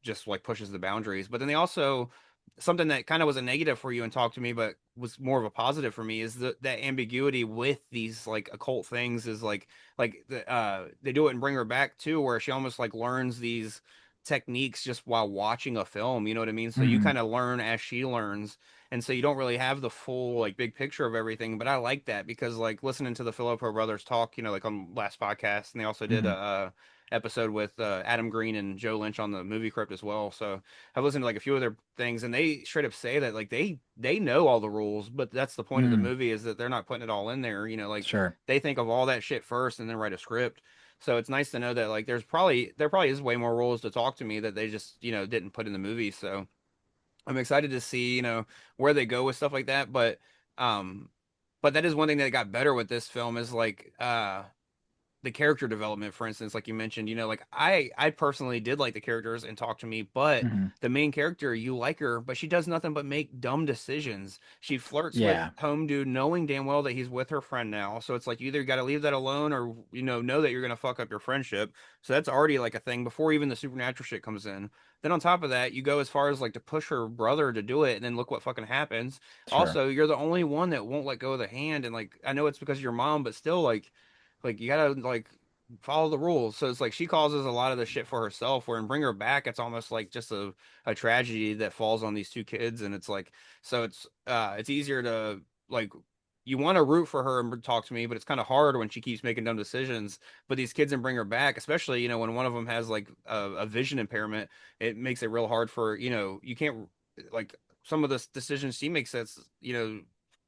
just like pushes the boundaries. But then they also, something that kind of was a negative for you and Talk to Me, but was more of a positive for me, is that ambiguity with these like occult things is they do it and Bring Her Back too, where she almost like learns these techniques just while watching a film, you know what I mean? So you Hmm. kind of learn as she learns. And so you don't really have the full like big picture of everything, but I like that because like listening to the Philippou brothers talk, like on last podcast, and they also did Hmm. a episode with Adam Green and Joe Lynch on the movie crypt as well. So I've listened to like a few of their things, and they straight up say that like they know all the rules, but that's the point of the Hmm. movie, is that they're not putting it all in there. Like Sure. they think of all that shit first and then write a script. So it's nice to know that like there probably is way more rules to Talk to Me that they just didn't put in the movie. So I'm excited to see, where they go with stuff like that. Um, but that is one thing that got better with this film is like the character development, for instance, like you mentioned, like I personally did like the characters and Talk to Me, but Hmm. the main character, you like her, but she does nothing but make dumb decisions. She flirts with Yeah, home dude, knowing damn well that he's with her friend now. So it's like you either got to leave that alone or know that you're gonna fuck up your friendship. So that's already like a thing before even the supernatural shit comes in. Then on top of that, you go as far as like to push her brother to do it, and then look what fucking happens. sure. Also, you're the only one that won't let go of the hand, and like I know it's because of your mom, but still like you gotta like follow the rules. So it's like she causes a lot of the shit for herself. Where in Bring Her Back, it's almost like just a tragedy that falls on these two kids, and it's like so it's easier to like you want to root for her and talk to me, but it's kind of hard when she keeps making dumb decisions. But these kids in Bring Her Back, especially when one of them has like a vision impairment, it makes it real hard for you can't like some of the decisions she makes that's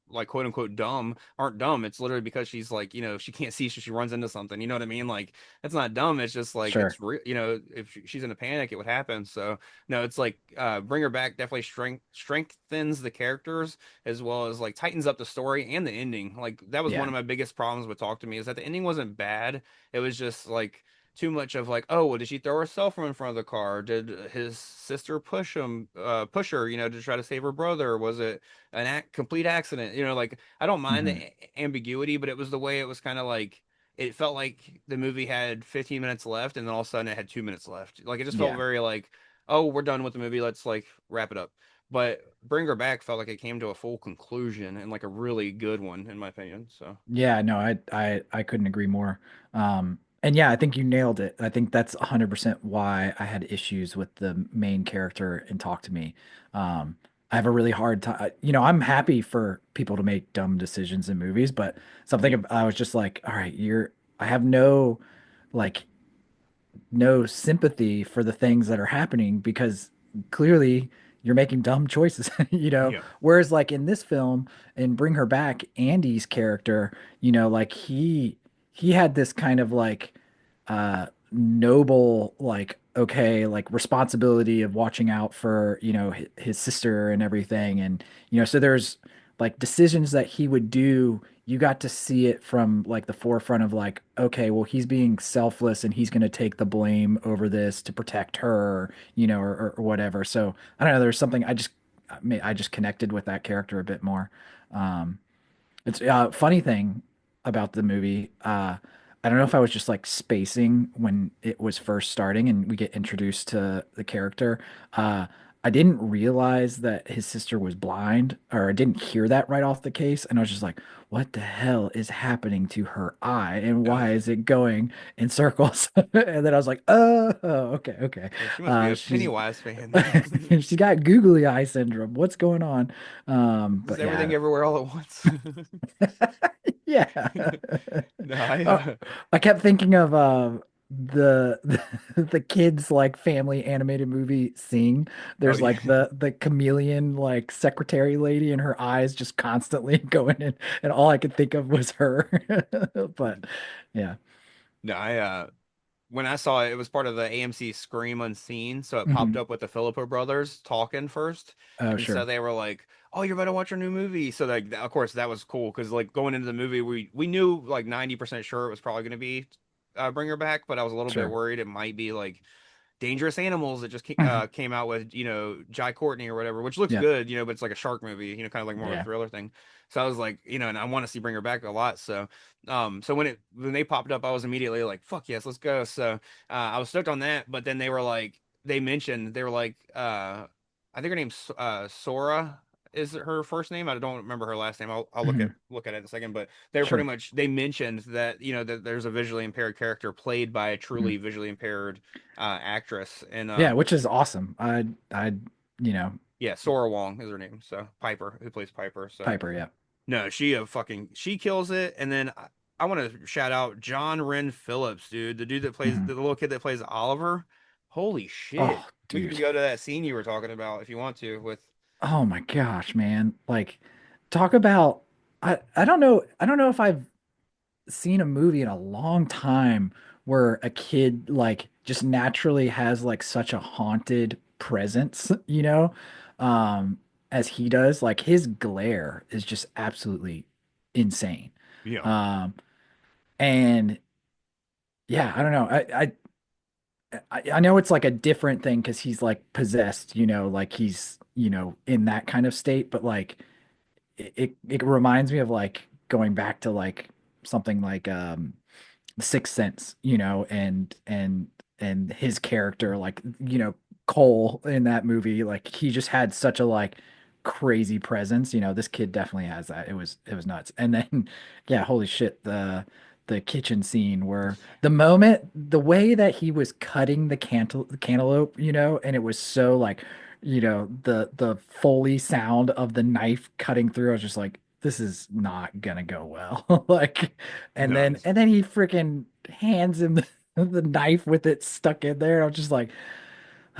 like quote unquote dumb aren't dumb. It's literally because she's like, she can't see, so she runs into something. You know what I mean? Like it's not dumb. It's just like Sure. it's real. If she's in a panic, it would happen. So no, it's like Bring Her Back definitely strengthens the characters as well as like tightens up the story and the ending. Like that was one Yeah. of my biggest problems with Talk to Me is that the ending wasn't bad. It was just like too much of like, oh, well, did she throw herself from in front of the car? Did his sister push her, to try to save her brother? Was it complete accident? Like I don't mind the Hmm. ambiguity, but it was the way it was kind of like it felt like the movie had 15 minutes left, and then all of a sudden it had 2 minutes left. Like it just felt Yeah. very like, oh, we're done with the movie. Let's like wrap it up. But Bring Her Back felt like it came to a full conclusion and like a really good one in my opinion. So Yeah, no, I couldn't agree more. And yeah, I think you nailed it. I think that's 100% why I had issues with the main character in Talk to Me. I have a really hard time. I'm happy for people to make dumb decisions in movies, but yeah, I was just like, all right, I have like no sympathy for the things that are happening because clearly you're making dumb choices, yeah, Whereas like in this film and Bring Her Back, Andy's character, like he had this kind of like noble like okay, like responsibility of watching out for, his sister and everything and so there's like decisions that he would do you got to see it from like the forefront of like, okay, well, he's being selfless and he's going to take the blame over this to protect her, or whatever. So I don't know. There's something I just connected with that character a bit more. Um, it's funny thing about the movie. I don't know if I was just like spacing when it was first starting and we get introduced to the character. Uh, I didn't realize that his sister was blind, or I didn't hear that right off the case. And I was just like, what the hell is happening to her eye? And uh, why is it going in circles? And then I was like, oh, okay, okay. yeah. She must be a She's Pennywise fan then. she's got googly eye syndrome. What's going on? This is But yeah, everything everywhere all at once. yeah. No, I Oh, I kept thinking of the kids like family animated movie Sing. oh There's yeah. like the chameleon like secretary lady and her eyes just constantly going in and all I could think of was her. But yeah. No, I when I saw it, it was part of the AMC Scream Unseen, so it popped Mhm. up with the Philippou brothers talking first, Oh, and so sure. they were like, "Oh, you're about to watch our new movie." So like, of course, that was cool because like going into the movie, we knew like 90% sure it was probably going to be Bring Her Back, but I was a little bit Sure. worried it might be like Dangerous Animals that just came out with Jai Courtney or whatever, which looks Yeah. good, but it's like a shark movie, kind of like more of a Yeah. thriller thing. So I was like, and I want to see Bring Her Back a lot. So, so when they popped up, I was immediately like, fuck yes, let's go. So I was stoked on that. But then they were like, they were like, I think her name's Sora is her first name. I don't remember her last name. I'll look at Mhm. look at it in a second. But they were pretty Sure. much they mentioned that that there's a visually impaired character played by a Mhm. truly visually impaired actress, and Yeah, which is awesome. I, you know, yeah, Sora Wong is her name. So Piper, who plays Piper. So Piper, yeah. no, she kills it. And then I want to shout out John Wren Phillips, dude, the dude that plays Mhm. the little kid that plays Oliver. Holy shit! Oh, We can dude. go to that scene you were talking about if you want to. With Oh my gosh, man. Like talk about I don't know if I've seen a movie in a long time where a kid like just naturally has like such a haunted presence, you know? um as he does. Like his glare is just absolutely insane. Yeah. Um and yeah, I don't know. I know it's like a different thing because he's like possessed, like he's, in that kind of state, but like it reminds me of like going back to like something like Sixth Sense, and his character, like, Cole in that movie, like he just had such a like crazy presence. This kid definitely has that. It was nuts. And then yeah, holy shit, the kitchen scene where the way that he was cutting the cantaloupe, and it was so like, the Foley sound of the knife cutting through, I was just like, this is not gonna go well. Like, and No. then he freaking hands him the knife with it stuck in there. I'm just like,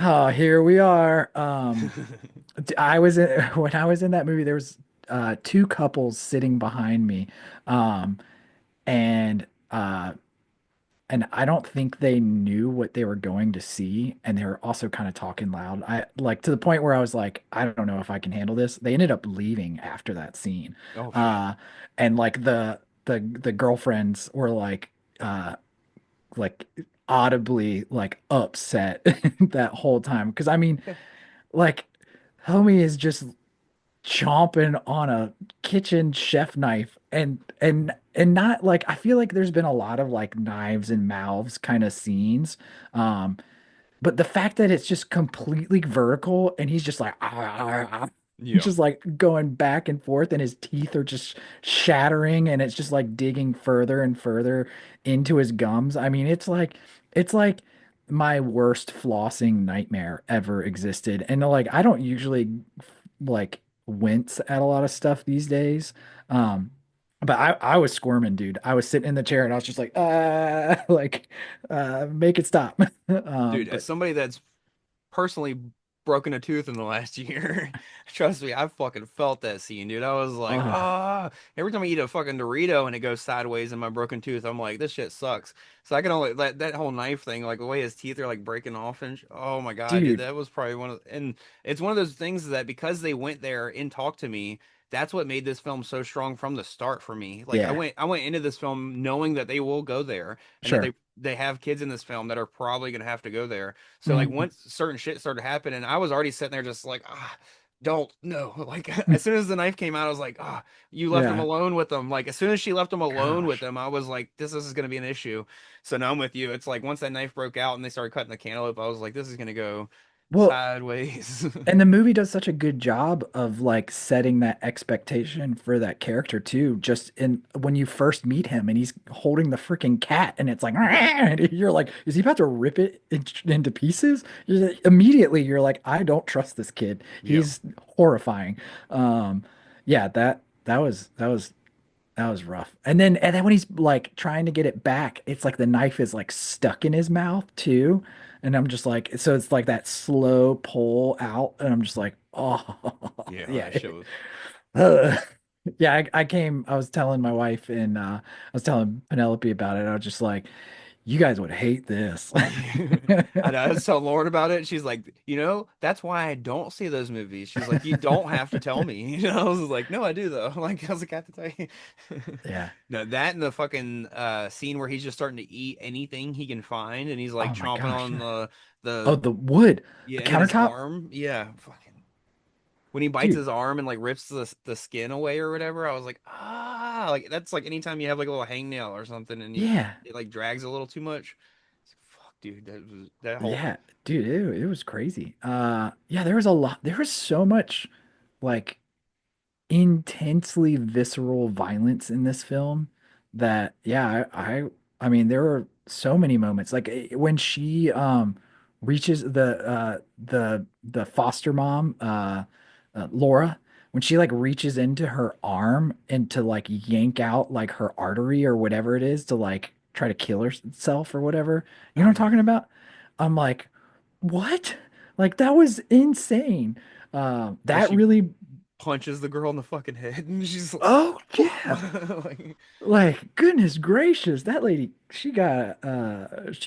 oh, here we are. I was in when I was in that movie, there was two couples sitting behind me. Um, and and I don't think they knew what they were going to see, and they were also kind of talking loud. I like to the point where I was like, I don't know if I can handle this. They ended up leaving after that scene. Oh shit. Uh, and like the girlfriends were like audibly like upset that whole time. Because I mean, like, homie is just chomping on a kitchen chef knife, and not like, I feel like there's been a lot of like knives and mouths kind of scenes. Um, but the fact that it's just completely vertical and he's just like, "Ah, ah, ah," Yeah. just like going back and forth, and his teeth are just shattering, and it's just like digging further and further into his gums. I mean, it's like my worst flossing nightmare ever existed. And like, I don't usually like wince at a lot of stuff these days. Um, but I was squirming, dude. I was sitting in the chair and I was just like, like, make it stop. Dude, as But somebody that's personally broken a tooth in the last year. Trust me, I fucking felt that scene, dude. I was like, uh, ah. Every time I eat a fucking Dorito and it goes sideways in my broken tooth, I'm like, this shit sucks. So I can only that whole knife thing, like the way his teeth are like breaking off and oh my God, dude, dude, that was probably and it's one of those things that because they went there and talked to me. That's what made this film so strong from the start for me. Like yeah, I went into this film knowing that they will go there and that sure. they have kids in this film that are probably gonna have to go there. So like Mhm. once certain shit started happening, I was already sitting there just like, don't no. Like as soon as the knife came out, I was like, you left him Yeah, alone with them. Like as soon as she left him alone with gosh. them, I was like, this is gonna be an issue. So now I'm with you. It's like once that knife broke out and they started cutting the cantaloupe, I was like, this is gonna go Well, sideways. and the movie does such a good job of like setting that expectation for that character too. Just in when you first meet him and he's holding the freaking cat and it's like, and you're like, is he about to rip it into pieces? Immediately you're like, I don't trust this kid. Yeah. He's horrifying. Um, yeah, that was rough. And then when he's like trying to get it back, it's like the knife is like stuck in his mouth too. And I'm just like, so it's like that slow pull out, and I'm just like, oh Yeah, that yeah. shit was Ugh. Yeah, I was telling my wife, and I was telling Penelope about it. I was just like, you guys would hate this. I know. I was telling Lauren about it. She's like, that's why I don't see those movies. She's like, you don't have to tell me. I was like, no, I do though. Like, I was like, I have to tell you. Yeah. No, that and the fucking scene where he's just starting to eat anything he can find, and he's like Oh my chomping gosh. on Yeah. Oh, the the wood, yeah, the and then his countertop. arm, yeah, fucking when he bites Dude, his arm and like rips the skin away or whatever. I was like, like that's like anytime you have like a little hangnail or something, and yeah. it like drags a little too much. It's like, fuck, dude, that whole Yeah, dude, it was crazy. Yeah, there was a lot. There was so much like intensely visceral violence in this film that yeah, I mean there were so many moments like when she reaches the foster mom Laura, when she like reaches into her arm and to like yank out like her artery or whatever it is to like try to kill herself or whatever. You know oh what I'm yeah. talking about? I'm like, what? Like that was insane. When That she really punches the girl in the fucking head, and she's Oh like, yeah. like, Like, goodness gracious, that lady, she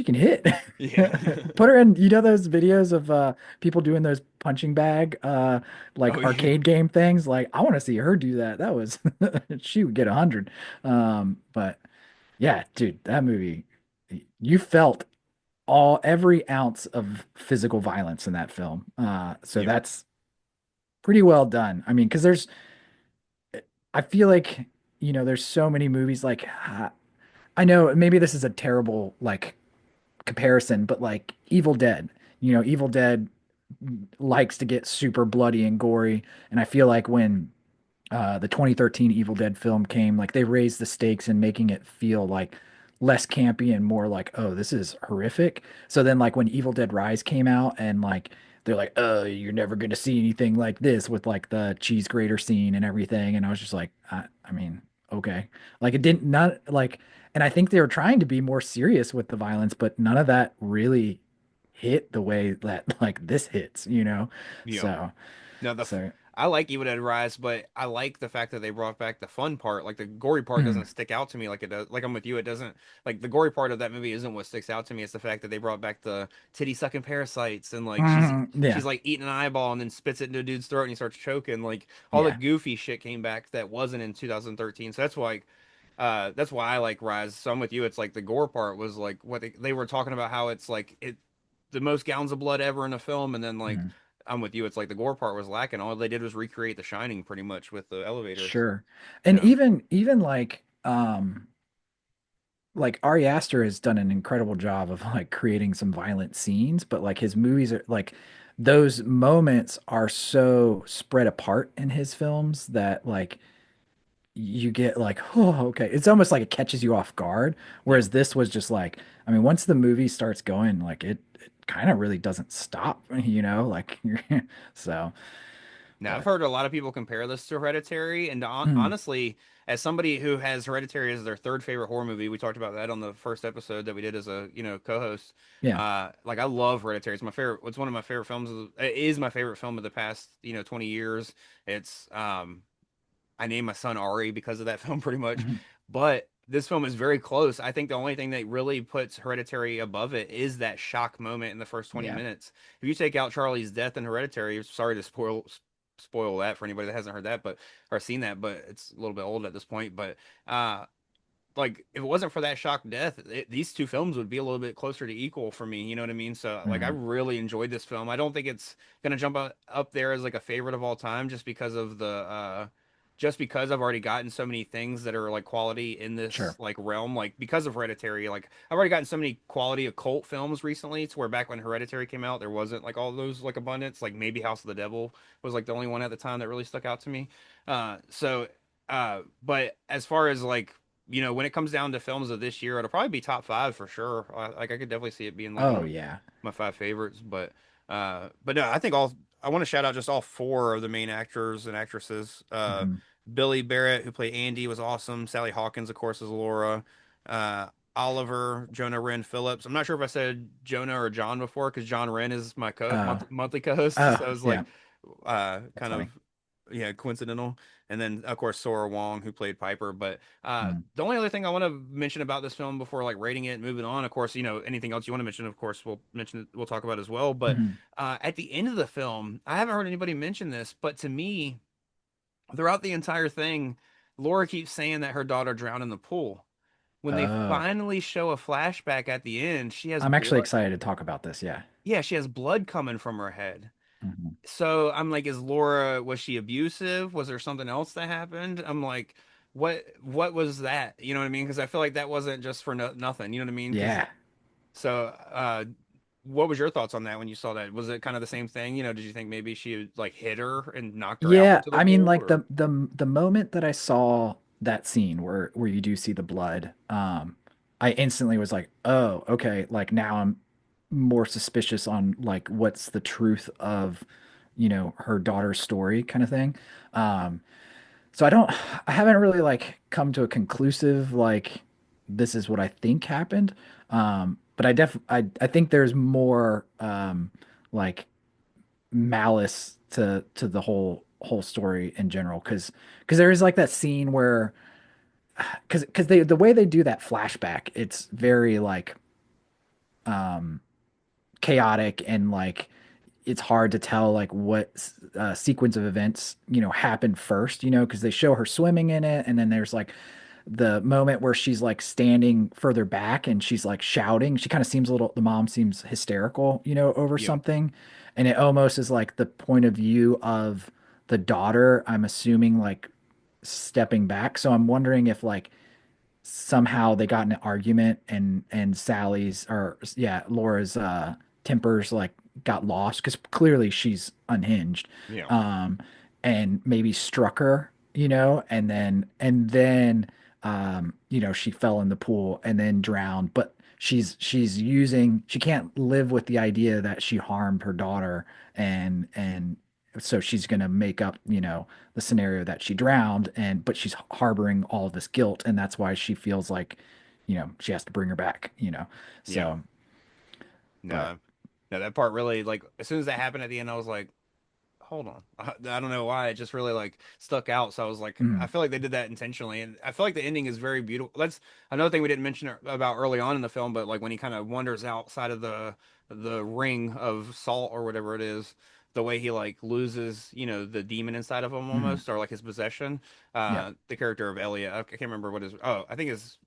can hit. yeah. Put her in, those videos of people doing those punching bag Oh like yeah. arcade game things. Like, I want to see her do that. That was she would get 100. But yeah, dude, that movie, you felt every ounce of physical violence in that film. So Yep. that's pretty well done. I mean, because I feel like, there's so many movies like I know maybe this is a terrible like comparison, but like Evil Dead, Evil Dead likes to get super bloody and gory, and I feel like when the 2013 Evil Dead film came, like they raised the stakes in making it feel like less campy and more like, oh, this is horrific. So then like when Evil Dead Rise came out and like they're like, oh, you're never gonna see anything like this with like the cheese grater scene and everything. And I was just like, I mean, okay. Like it didn't not like and I think they were trying to be more serious with the violence, but none of that really hit the way that like this hits. Yep. So No, so I like Evil Dead Rise, but I like the fact that they brought back the fun part. Like the gory part doesn't mm, stick out to me like it does. Like I'm with you, it doesn't like the gory part of that movie isn't what sticks out to me. It's the fact that they brought back the titty sucking parasites and like she's yeah. like eating an eyeball and then spits it into a dude's throat and he starts choking. Like all the Yeah. goofy shit came back that wasn't in 2013. So that's why I like Rise. So I'm with you. It's like the gore part was like what they were talking about how it's like the most gallons of blood ever in a film, and then like Mhm. I'm with you. It's like the gore part was lacking. All they did was recreate The Shining pretty much with the elevators. Sure. You And know? even like Ari Aster has done an incredible job of like creating some violent scenes, but like his movies are like those moments are so spread apart in his films that like you get like, oh, okay. It's almost like it catches you off guard. Yeah. Whereas this was just like, I mean, once the movie starts going, like it kind of really doesn't stop, like so, Now I've but heard a lot of people compare this to Hereditary, and mm, honestly, as somebody who has Hereditary as their third favorite horror movie, we talked about that on the first episode that we did as a co-host. yeah. Like I love Hereditary. It's my favorite. It's one of my favorite films. It is my favorite film of the past 20 years. It's I named my son Ari because of that film pretty much. Mhm. But this film is very close. I think the only thing that really puts Hereditary above it is that shock moment in the first 20 Yeah. minutes. If you take out Charlie's death in Hereditary, sorry to spoil that for anybody that hasn't heard that, but or seen that, but it's a little bit old at this point. But uh like if it wasn't for that shock death, these two films would be a little bit closer to equal for me. You know what I mean? So like I Mhm. really enjoyed this film. I don't think it's gonna jump up there as like a favorite of all time just because I've already gotten so many things that are like quality in this Sure. like realm. Like because of Hereditary, like I've already gotten so many quality occult films recently to where back when Hereditary came out, there wasn't like all those like abundance. Like maybe House of the Devil was like the only one at the time that really stuck out to me. But as far as like when it comes down to films of this year, it'll probably be top five for sure. Like I could definitely see it being like one Oh of yeah. my five favorites. But no, I want to shout out just all four of the main actors and actresses. Mhm. Billy Barrett, who played Andy, was awesome. Sally Hawkins, of course, is Laura. Uh, Oliver, Jonah Wren Phillips. I'm not sure if I said Jonah or John before because John Wren is my Oh, monthly co-host. oh, So it's yeah. like That's kind of funny. yeah, coincidental. And then of course Sora Wong who played Piper. But Mhm. the only other thing I want to mention about this film before like rating it and moving on, of course, anything else you want to mention, of course, we'll talk about as well. But Mhm. at the end of the film, I haven't heard anybody mention this, but to me, throughout the entire thing, Laura keeps saying that her daughter drowned in the pool. When they Oh, finally show a flashback at the end, she has I'm actually blood. excited to talk about this. Yeah. Yeah, she has blood coming from her head. Mhm. So I'm like, was she abusive? Was there something else that happened? I'm like, what was that? You know what I mean? Because I feel like that wasn't just for nothing. You know what I mean? Because Yeah. so, what was your thoughts on that when you saw that? Was it kind of the same thing? Did you think maybe she like hit her and knocked her out Yeah, into the I mean, pool like or? the moment that I saw that scene where you do see the blood, I instantly was like, oh, okay, like now I'm more suspicious on like what's the truth of, her daughter's story kind of thing. Um, so I haven't really like come to a conclusive like this is what I think happened. But I think there's more like malice to the whole whole story in general, because there is like that scene where because they the way they do that flashback, it's very like um chaotic and like it's hard to tell like what sequence of events happened first, because they show her swimming in it, and then there's like the moment where she's like standing further back and she's like shouting. She kind of seems a little, the mom seems hysterical, over Yep. something. And it almost is like the point of view of the daughter, I'm assuming, like stepping back. So I'm wondering if like somehow they got in an argument and Sally's or yeah, Laura's tempers like got lost because clearly she's unhinged. Yeah. Um and maybe struck her, and then she fell in the pool and then drowned. But she can't live with the idea that she harmed her daughter, and so she's gonna make up, the scenario that she drowned, but she's harboring all of this guilt, and that's why she feels like, she has to bring her back. Yeah. So, but No. No, that part really like as soon as that happened at the end, I was like, hold on. I don't know why it just really like stuck out. So I was like, I mm, feel like they did that intentionally, and I feel like the ending is very beautiful. That's another thing we didn't mention about early on in the film, but like when he kind of wanders outside of the ring of salt or whatever it is, the way he like loses, the demon inside of him mm, almost, or like his possession. yeah, The character of Elliot, I can't remember what his. Oh, I think his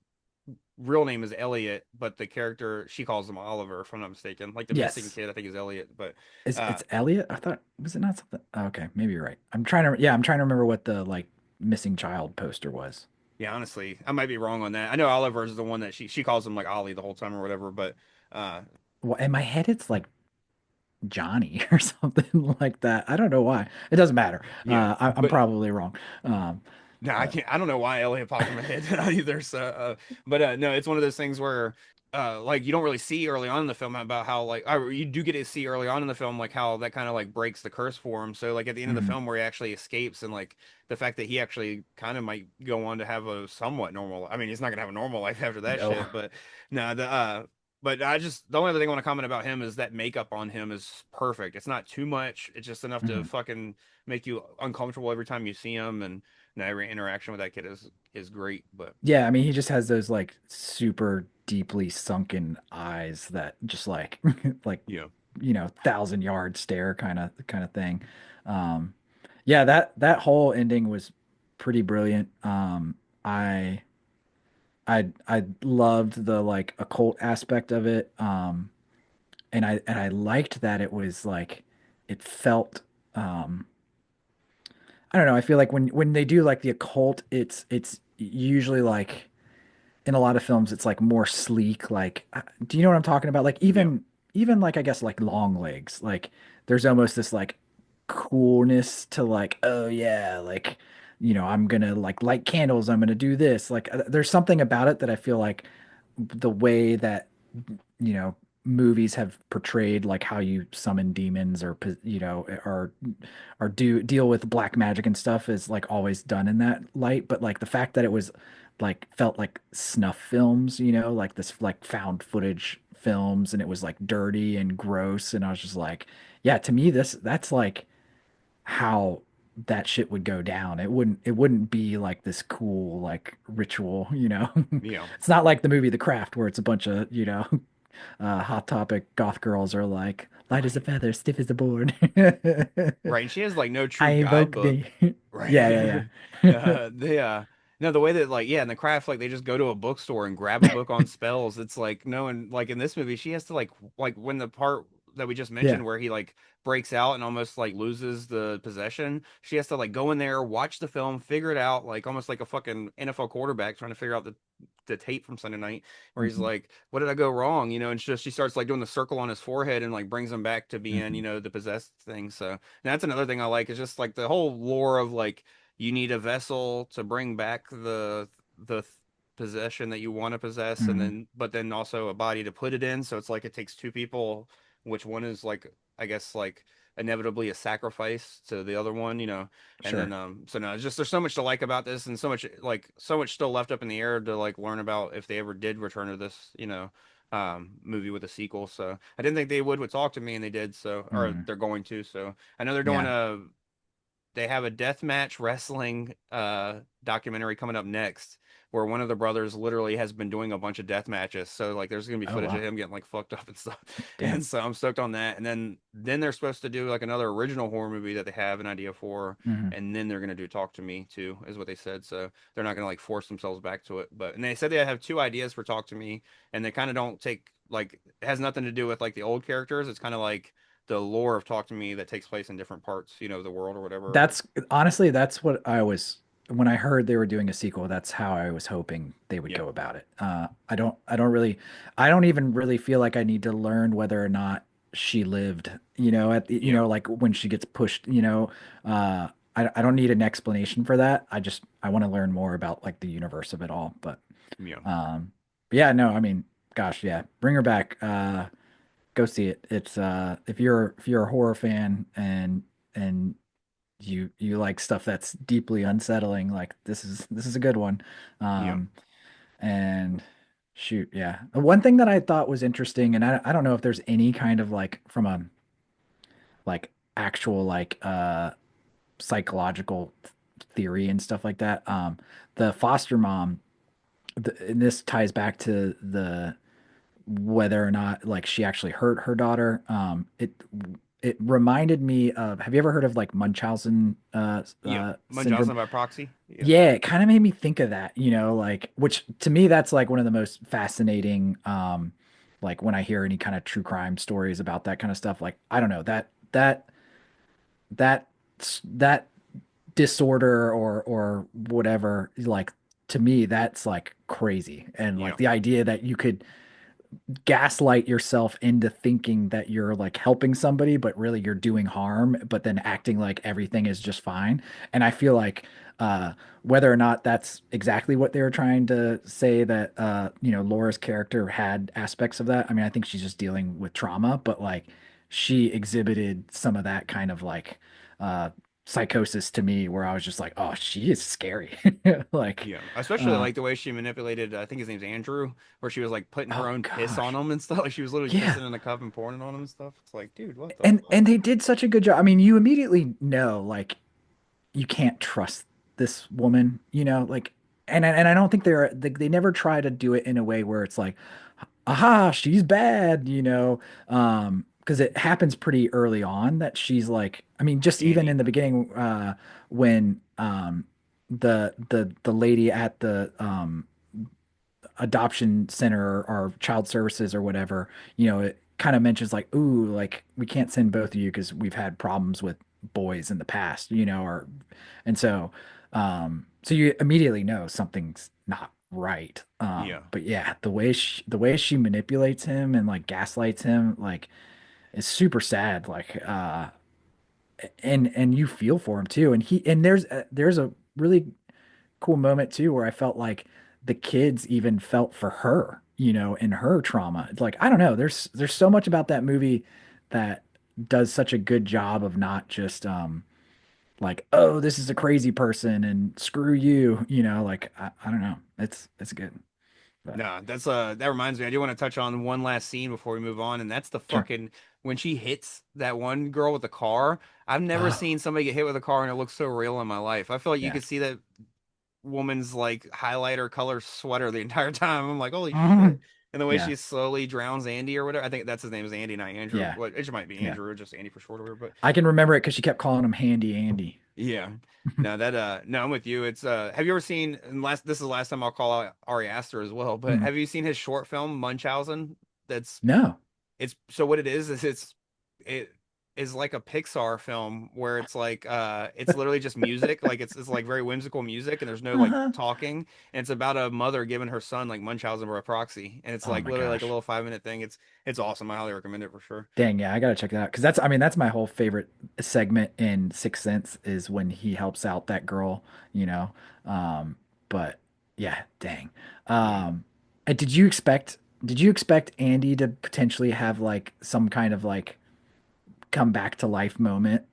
real name is Elliot, but the character she calls him Oliver, if I'm not mistaken. Like the missing yes. kid, I think is Elliot, but. Uh, It's Elliot? I thought, was it not something? Oh, okay, maybe you're right. I'm trying to remember what the like missing child poster was. Yeah, honestly, I might be wrong on that. I know Oliver is the one that she calls him like Ollie the whole time or whatever, but uh Well, in my head, it's like Johnny or something like that. I don't know why. It doesn't matter. yeah. I'm But probably wrong. Um, no, I but can't. I don't know why Elliot popped in my head either. So, but no, it's one of those things where, like you don't really see early on in the film about how like, or you do get to see early on in the film like how that kind of like breaks the curse for him. So like at the end of the mhm, film where he actually escapes and like the fact that he actually kind of might go on to have a somewhat normal. I mean, he's not gonna have a normal life after that no. shit, but no, But the only other thing I want to comment about him is that makeup on him is perfect. It's not too much. It's just enough to Mhm. fucking make you uncomfortable every time you see him, and every interaction with that kid is great. But Yeah, I mean, he just has those like super deeply sunken eyes that just like like yeah, 1,000 yard stare kind of thing. Um, yeah, that whole ending was pretty brilliant. I loved the like occult aspect of it. And I liked that it was like it felt I don't know, I feel like when they do like the occult, it's usually like in a lot of films it's like more sleek, like do you know what I'm talking about? Like yeah, even like I guess like Long Legs, like there's almost this like coolness to like, oh yeah, like I'm gonna like light candles, I'm gonna do this, like there's something about it that I feel like the way that you know movies have portrayed like how you summon demons or or do deal with black magic and stuff is like always done in that light. But like the fact that it was like felt like snuff films, like this like found footage films, and it was like dirty and gross, and I was just like, yeah, to me that's like how that shit would go down. It wouldn't be like this cool like ritual. yeah. It's not like the movie The Craft where it's a bunch of, hot topic goth girls are like light as a Right, feather, stiff as a board. right. And she has like no I true invoke guidebook, thee. Yeah, right? yeah, yeah. They no, the way that like in the craft like they just go to a bookstore and grab a book on spells. It's like no, and like in this movie she has to like when the part that we just Yeah. mentioned where he like breaks out and almost like loses the possession, she has to like go in there, watch the film, figure it out, like almost like a fucking NFL quarterback trying to figure out the tape from Sunday night where he's Mhm, like, what did I go wrong? And just she starts like doing the circle on his forehead and like brings him back to being, mhm, the possessed thing. So and that's another thing I like is just like the whole lore of like you need a vessel to bring back the possession that you want to possess, and mhm. then also a body to put it in. So it's like it takes two people, which one is like I guess like inevitably a sacrifice to the other one. And then Sure. so no, it's just there's so much to like about this and so much still left up in the air to like learn about if they ever did return to this movie with a sequel. So I didn't think they would Talk to Me, and they did. So or Mhm. they're going to. So I know they're doing Yeah. they have a death match wrestling documentary coming up next where one of the brothers literally has been doing a bunch of death matches. So like there's gonna be Oh footage of wow. him getting like fucked up and stuff. Damn. And so I'm stoked on that. And then they're supposed to do like another original horror movie that they have an idea for. Hmm. And then they're gonna do Talk to Me too, is what they said. So they're not gonna like force themselves back to it. But and they said they have two ideas for Talk to Me, and they kind of don't take like it has nothing to do with like the old characters. It's kind of like the lore of Talk to Me that takes place in different parts, of the world or whatever. That's honestly, that's what I was when I heard they were doing a sequel, that's how I was hoping they would Yeah, go about it. I don't even really feel like I need to learn whether or not she lived, yeah, like when she gets pushed, I don't need an explanation for that. I want to learn more about like the universe of it all. yeah, Um, but yeah, no, I mean, gosh, yeah, bring her back. Go see it. It's if you're a horror fan and you like stuff that's deeply unsettling, like this is a good one. yeah, Um, and shoot, yeah. One thing that I thought was interesting, and I don't know if there's any kind of like from a like actual like psychological theory and stuff like that. The foster mom, and this ties back to the whether or not like she actually hurt her daughter. It reminded me of, have you ever heard of like Munchausen yeah. syndrome? Munchausen by proxy. Yeah, Yeah, it kind of made me think of that, like which to me that's like one of the most fascinating like when I hear any kind of true crime stories about that kind of stuff. Like I don't know, that that disorder or whatever, like to me that's like crazy. And yeah, like the idea that you could gaslight yourself into thinking that you're like helping somebody, but really you're doing harm, but then acting like everything is just fine. And I feel like whether or not that's exactly what they were trying to say, that Laura's character had aspects of that. I mean, I think she's just dealing with trauma, but like she exhibited some of that kind of like uh psychosis to me, where I was just like, oh, she is scary. Like yeah. Especially uh like the way she manipulated. I think his name's Andrew, where she was like putting her oh own piss on gosh. him and stuff. Like she was literally Yeah. pissing in a cup and pouring it on him and stuff. It's like, dude, what the And fuck? they did such a good job. I mean, you immediately know like you can't trust this woman, like, and I don't think they never try to do it in a way where it's like, aha, she's bad, because it happens pretty early on that she's like, I mean, just even Andy. in the beginning, when the lady at the adoption center or child services or whatever, it kind of mentions like, ooh, like we can't send both of you because we've had problems with boys in the past, or and so you immediately know something's not right. Yeah, But yeah, the way she manipulates him and like gaslights him, like is super sad. Like and you feel for him too. And there's a really cool moment too where I felt like the kids even felt for her, in her trauma. It's like, I don't know, there's so much about that movie that does such a good job of not just like, oh, this is a crazy person and screw you, like I don't know. It's good. But no, that's that reminds me. I do want to touch on one last scene before we move on, and that's the sure. fucking when she hits that one girl with the car. I've never Oh, seen somebody get hit with a car and it looks so real in my life. I feel like you yeah. could see that woman's like highlighter color sweater the entire time. I'm like, holy shit. Mhm. And the way Yeah. she slowly drowns Andy or whatever. I think that's his name is Andy, not Andrew. Yeah. What it might be Yeah. Andrew or just Andy for short or whatever. But I can remember it because she kept calling him Handy Andy. yeah. No, that no, I'm with you. It's have you ever seen and last this is the last time I'll call out Ari Aster as well, but Mhm. have you seen his short film Munchausen? That's No. it's so what it is it is like a Pixar film where it's like it's literally just music, like it's like very whimsical music and there's no like Uh-huh. talking and it's about a mother giving her son like Munchausen by proxy and it's Oh like my literally like a gosh. little 5 minute thing. It's awesome. I highly recommend it for sure. Dang, yeah, I gotta check that out because I mean, that's my whole favorite segment in Sixth Sense is when he helps out that girl, you know. Um, but yeah, dang. Yeah. And did you expect Andy to potentially have like some kind of like come back to life moment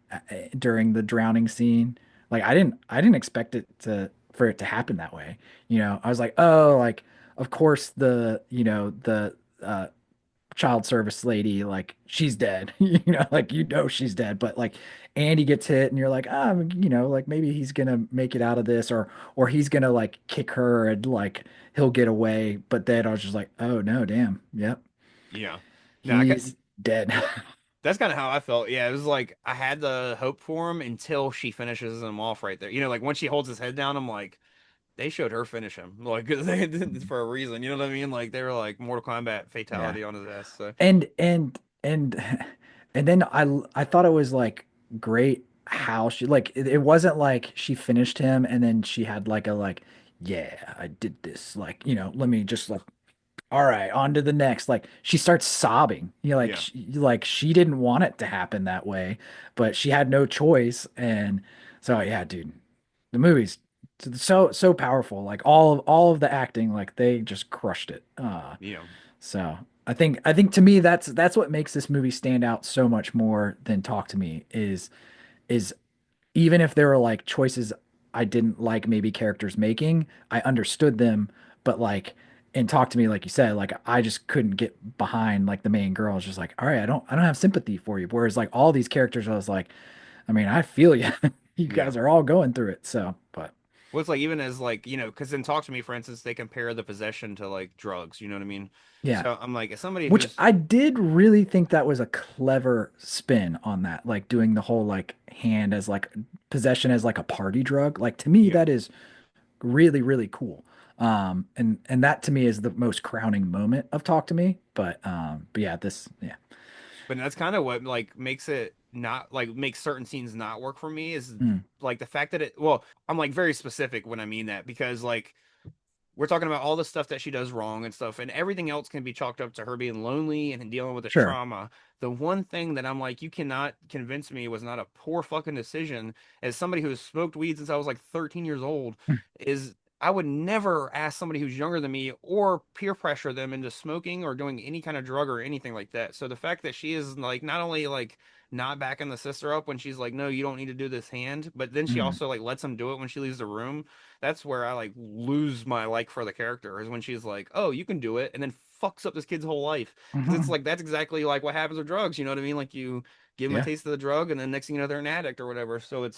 during the drowning scene? Like I didn't expect it to for it to happen that way. I was like, oh, like of course the child service lady, like she's dead, you know, like she's dead, but like Andy gets hit and you're like, like maybe he's gonna make it out of this or he's gonna like kick her and like he'll get away. But then I was just like, oh no, damn, yep, Yeah. No, he's dead. that's kind of how I felt. Yeah, it was like I had the hope for him until she finishes him off right there. Like once she holds his head down, I'm like, they showed her finish him, like they did this for a reason. You know what I mean? Like they were like Mortal Kombat Yeah. fatality on his ass. So And and then I thought it was like great how she like it wasn't like she finished him and then she had like a like yeah, I did this, like, let me just like, all right, on to the next. Like she starts sobbing. yeah, Like she didn't want it to happen that way, but she had no choice. And so yeah, dude, the movie's so powerful. Like all of the acting, like they just crushed it. yeah, So I think to me that's what makes this movie stand out so much more than Talk to Me is even if there were like choices I didn't like maybe characters making, I understood them, but like in Talk to Me, like you said, like I just couldn't get behind like the main girl. It's just like, all right, I don't have sympathy for you. Whereas like all these characters, I was like, I mean, I feel you. You yeah. guys are all going through it. So, but Well, it's like even as like because in Talk to Me, for instance, they compare the possession to like drugs. You know what I mean? yeah. So I'm like, as somebody Which who's I did really think that was a clever spin on that, like doing the whole like hand as like possession as like a party drug. Like to me, yeah. that is really, really cool. And that to me is the most crowning moment of Talk to Me. But yeah, yeah. But that's kind of what like makes it not like makes certain scenes not work for me is Mm, like the fact that well, I'm like very specific when I mean that because like we're talking about all the stuff that she does wrong and stuff, and everything else can be chalked up to her being lonely and dealing with this sure. trauma. The one thing that I'm like, you cannot convince me was not a poor fucking decision as somebody who has smoked weed since I was like 13 years old Mm, is I would never ask somebody who's younger than me or peer pressure them into smoking or doing any kind of drug or anything like that. So the fact that she is like not only like not backing the sister up when she's like, no, you don't need to do this hand, but then she mm, also like lets him do it when she leaves the room. That's where I like lose my like for the character is when she's like, "Oh, you can do it," and then fucks up this kid's whole life because it's mhm. like that's exactly like what happens with drugs. You know what I mean? Like you give them a Yeah. taste of the drug, and then next thing you know, they're an addict or whatever. So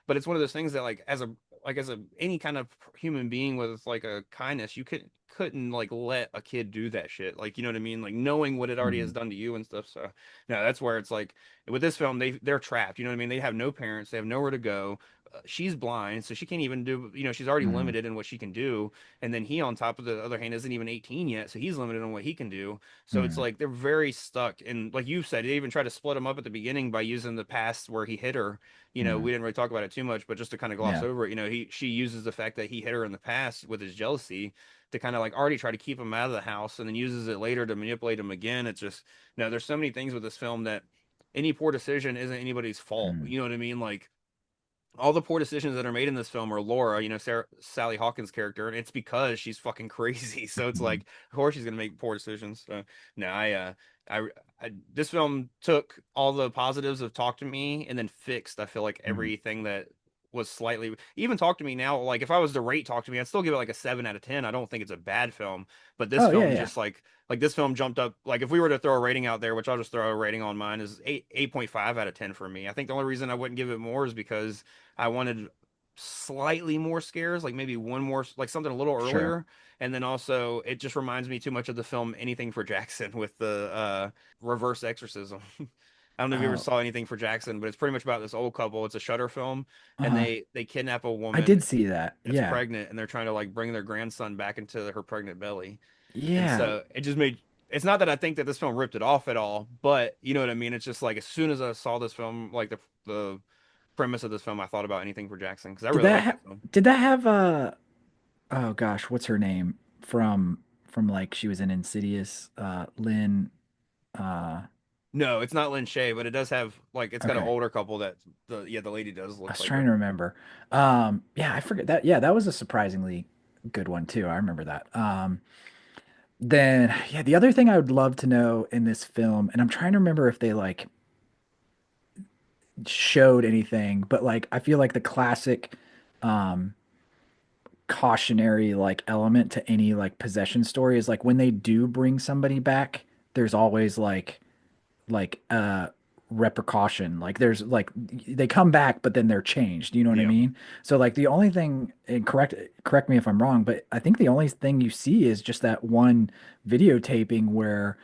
but it's one of those things that like as a any kind of human being with like a kindness, you couldn't like let a kid do that shit. Like you know what I mean? Like knowing what it already has Mhm, done to you and stuff. So no, that's where it's like with this film, they're trapped. You know what I mean? They have no parents, they have nowhere to go. She's blind, so she can't even do, she's already mhm, limited in what she can do. And then he, on top of the other hand, isn't even 18 yet, so he's limited on what he can do. So it's mhm, like they're very stuck. And like you said, they even tried to split him up at the beginning by using the past where he hit her. mhm. We didn't really talk about it too much, but just to kind of gloss Yeah. over it, she uses the fact that he hit her in the past with his jealousy to kind of like already try to keep him out of the house and then uses it later to manipulate him again. It's just, no, there's so many things with this film that any poor decision isn't anybody's fault. Mhm, You know what I mean? Like, all the poor decisions that are made in this film are Laura, Sally Hawkins' character, and it's because she's fucking crazy. So it's mhm, like, of course she's gonna make poor decisions. So no, I, this film took all the positives of Talk to Me and then fixed, I feel like mhm. everything that was slightly even Talk to Me now. Like if I was to rate Talk to Me, I'd still give it like a 7 out of 10. I don't think it's a bad film, but this Oh yeah, film yeah. just like this film jumped up. Like if we were to throw a rating out there, which I'll just throw a rating on mine, is 8.5 out of 10 for me. I think the only reason I wouldn't give it more is because I wanted slightly more scares, like maybe one more, like something a little Sure. earlier. And then also, it just reminds me too much of the film Anything for Jackson with the reverse exorcism. I don't know if you ever Oh, saw Anything for Jackson, but it's pretty much about this old couple. It's a Shutter film, and uh-huh. they kidnap a I woman did see that. that's Yeah. pregnant, and they're trying to like bring their grandson back into her pregnant belly. And Yeah. so it just made. It's not that I think that this film ripped it off at all, but you know what I mean. It's just like as soon as I saw this film, like the premise of this film, I thought about Anything for Jackson because I Did really that like ha that film. did that have oh gosh, what's her name from like she was in Insidious, Lynn, uh No, it's not Lin Shaye, but it does have like it's got an okay. older couple that the lady does I look was like trying her. to remember. Yeah, I forget that. Yeah, that was a surprisingly good one too. I remember that. Then yeah, the other thing I would love to know in this film, and I'm trying to remember if they like showed anything, but like I feel like the classic um cautionary like element to any like possession story is like when they do bring somebody back there's always like repercussion. Like there's like they come back, but then they're changed. You know what I Yeah. mean? So like the only thing, and correct me if I'm wrong, but I think the only thing you see is just that one videotaping where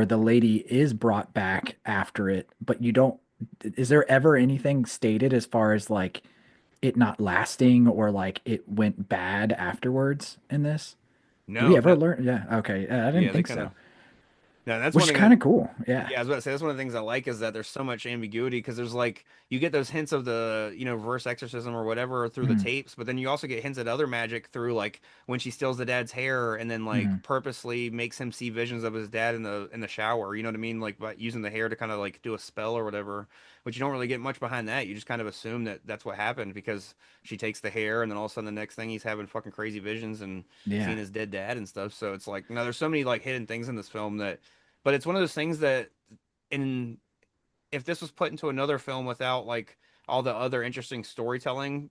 the lady is brought back after it, but you don't. Is there ever anything stated as far as like it not lasting or like it went bad afterwards in this? Do we No, ever that learn? Yeah, okay. I didn't yeah, they think kind so. of. No, that's Which one is thing kind that of cool. Yeah. yeah, I was about to say that's one of the things I like is that there's so much ambiguity because there's like you get those hints of the reverse exorcism or whatever through the Mhm. tapes, but then you also get hints at other magic through like when she steals the dad's hair and then like Mhm. purposely makes him see visions of his dad in the shower. You know what I mean? Like by using the hair to kind of like do a spell or whatever. But you don't really get much behind that. You just kind of assume that that's what happened because she takes the hair and then all of a sudden the next thing he's having fucking crazy visions and seeing Yeah. his dead dad and stuff. So it's like there's so many like hidden things in this film that but it's one of those things that in if this was put into another film without like all the other interesting storytelling,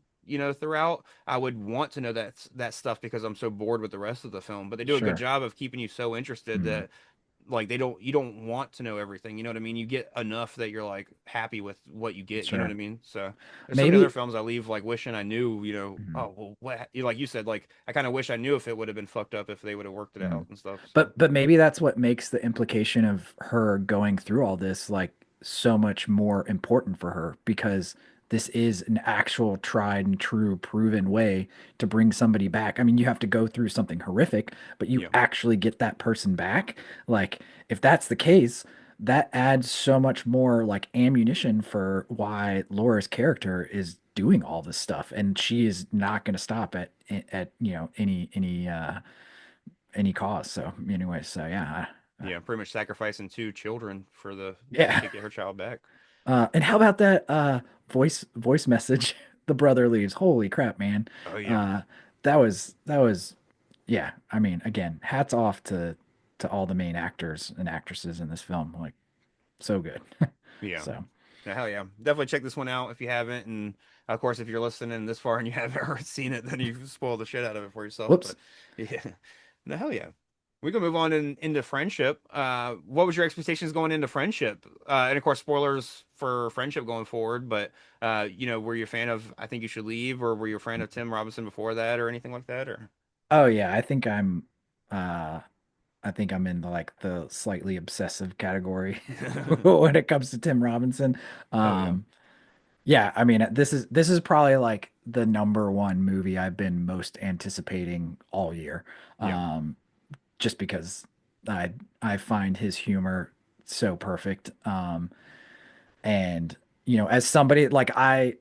throughout, I would want to know that stuff because I'm so bored with the rest of the film. But they do a good Sure. job of keeping you so interested Mhm. that like you don't want to know everything. You know what I mean? You get enough that you're like happy with what you get. You know what I Sure. mean? So there's so many other Maybe. films I leave like wishing I knew. Mhm. Oh well, like you said, like I kind of wish I knew if it would have been fucked up if they would have worked it Mhm. out and stuff. So But maybe that's what makes the implication of her going through all this like so much more important for her because this is an actual tried and true proven way to bring somebody back. I mean, you have to go through something horrific, but you yeah, actually get that person back. Like if that's the case, that adds so much more like ammunition for why Laura's character is doing all this stuff and she is not going to stop at any cause. So anyway, so yeah, yeah, pretty much sacrificing two children for the so she yeah. could get her child back. And how about that voice message the brother leaves? Holy crap, man. Oh yeah, Uh, that was yeah. I mean, again, hats off to all the main actors and actresses in this film. Like so good. yeah. So, No, hell yeah. Definitely check this one out if you haven't. And of course, if you're listening this far and you haven't already seen it, then you've spoiled the shit out of it for yourself. whoops. But yeah. No, hell yeah. We can move on into friendship. What was your expectations going into friendship? And of course, spoilers for friendship going forward. But were you a fan of I Think You Should Leave, or were you a fan of Tim Robinson before that, or anything like that? Or Oh yeah, uh I think I'm in the slightly obsessive category when it comes to Tim Robinson. hell yeah, Um Yeah, I mean, this is probably like the number one movie I've been most anticipating all year. yeah. Um, just because I find his humor so perfect. And as somebody like I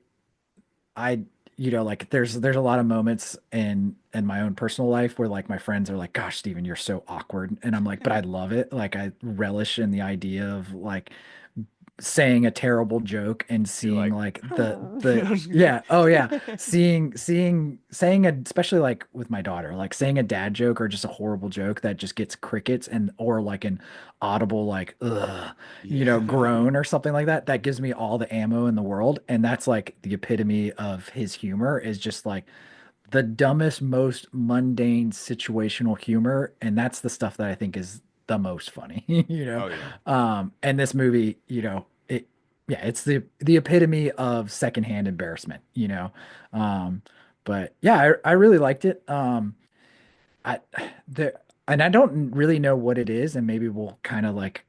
like there's a lot of moments in my own personal life where like my friends are like, "Gosh, Steven, you're so awkward," and I'm like, "But I love it. Like I relish in the idea of like." Saying a terrible joke and You're seeing like, like the I'm just kidding. yeah, oh yeah, seeing saying a, especially like with my daughter, like saying a dad joke or just a horrible joke that just gets crickets and or like an audible like Yeah, groan or something like that, that gives me all the ammo in the world. And that's like the epitome of his humor is just like the dumbest, most mundane situational humor, and that's the stuff that I think is the most funny, oh yeah, And this movie, yeah, it's the epitome of secondhand embarrassment, Um, but yeah, I really liked it. I the and I don't really know what it is, and maybe we'll kind of like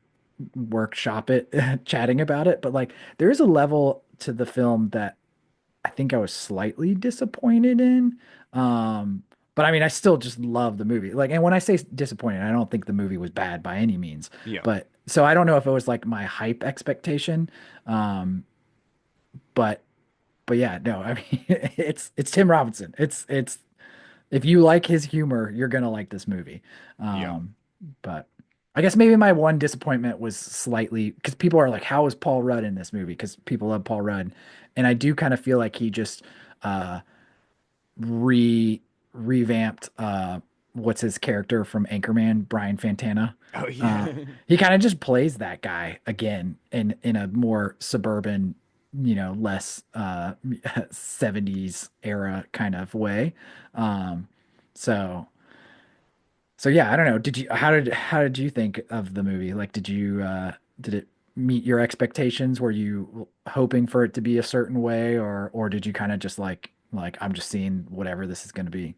workshop it, chatting about it. But like, there is a level to the film that I think I was slightly disappointed in. Um, but I mean, I still just love the movie. Like, and when I say disappointed, I don't think the movie was bad by any means. yeah, But so I don't know if it was like my hype expectation. Um, but but yeah, no, I mean, it's Tim Robinson. It's if you like his humor, you're gonna like this movie. yeah. But I guess maybe my one disappointment was slightly because people are like, "How is Paul Rudd in this movie?" Because people love Paul Rudd, and I do kind of feel like he just uh, revamped what's his character from Anchorman, Brian Fantana. Oh Uh, yeah, he kind of just plays that guy again in a more suburban, less 70s era kind of way. Um, so So yeah, I don't know. How did you think of the movie? Like, did it meet your expectations? Were you hoping for it to be a certain way, or did you kind of just like I'm just seeing whatever this is going to be?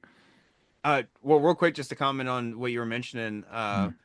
Well, real quick, just to comment on what you were mentioning. Mm.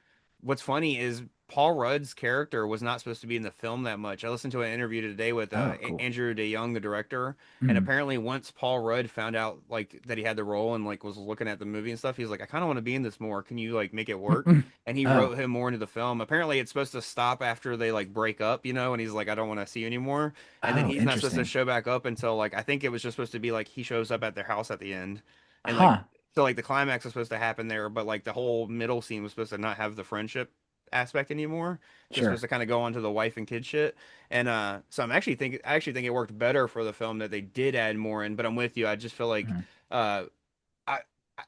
What's funny is Paul Rudd's character was not supposed to be in the film that much. I listened to an interview today with Oh, cool. Andrew DeYoung, the director, and Mm. apparently once Paul Rudd found out like that he had the role and like was looking at the movie and stuff, he's like, I kind of want to be in this more. Can you like make it work? And he Oh, wrote him more into the film. Apparently, it's supposed to stop after they like break up, and he's like, I don't want to see you anymore. And then oh, he's not supposed to interesting. show back up until like I think it was just supposed to be like he shows up at their house at the end. And like Huh. so like the climax was supposed to happen there, but like the whole middle scene was supposed to not have the friendship aspect anymore. Just supposed Sure. to kind of go on to the wife and kid shit. And so I actually think it worked better for the film that they did add more in, but I'm with you. I just feel like Mhm. uh I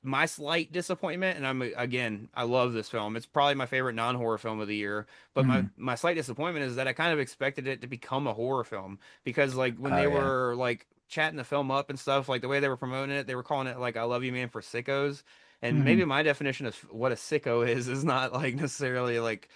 my slight disappointment, and I'm again, I love this film. It's probably my favorite non-horror film of the year. But my Mhm. my slight disappointment is that I kind of expected it to become a horror film because like when Oh they yeah. were like chatting the film up and stuff, like the way they were promoting it, they were calling it like "I Love You, Man" for sickos. And maybe Hmm. my definition of what a sicko is not like necessarily like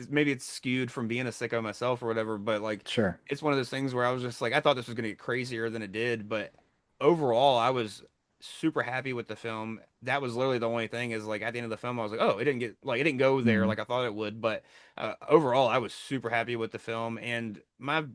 maybe it's skewed from being a sicko myself or whatever. But like Sure. it's one of those things where I was just like I thought this was gonna get crazier than it did, but overall I was super happy with the film. That was literally the only thing is like at the end of the film, I was like, oh, it didn't go there Mhm. like I thought it would. But overall, I was super happy with the film, and my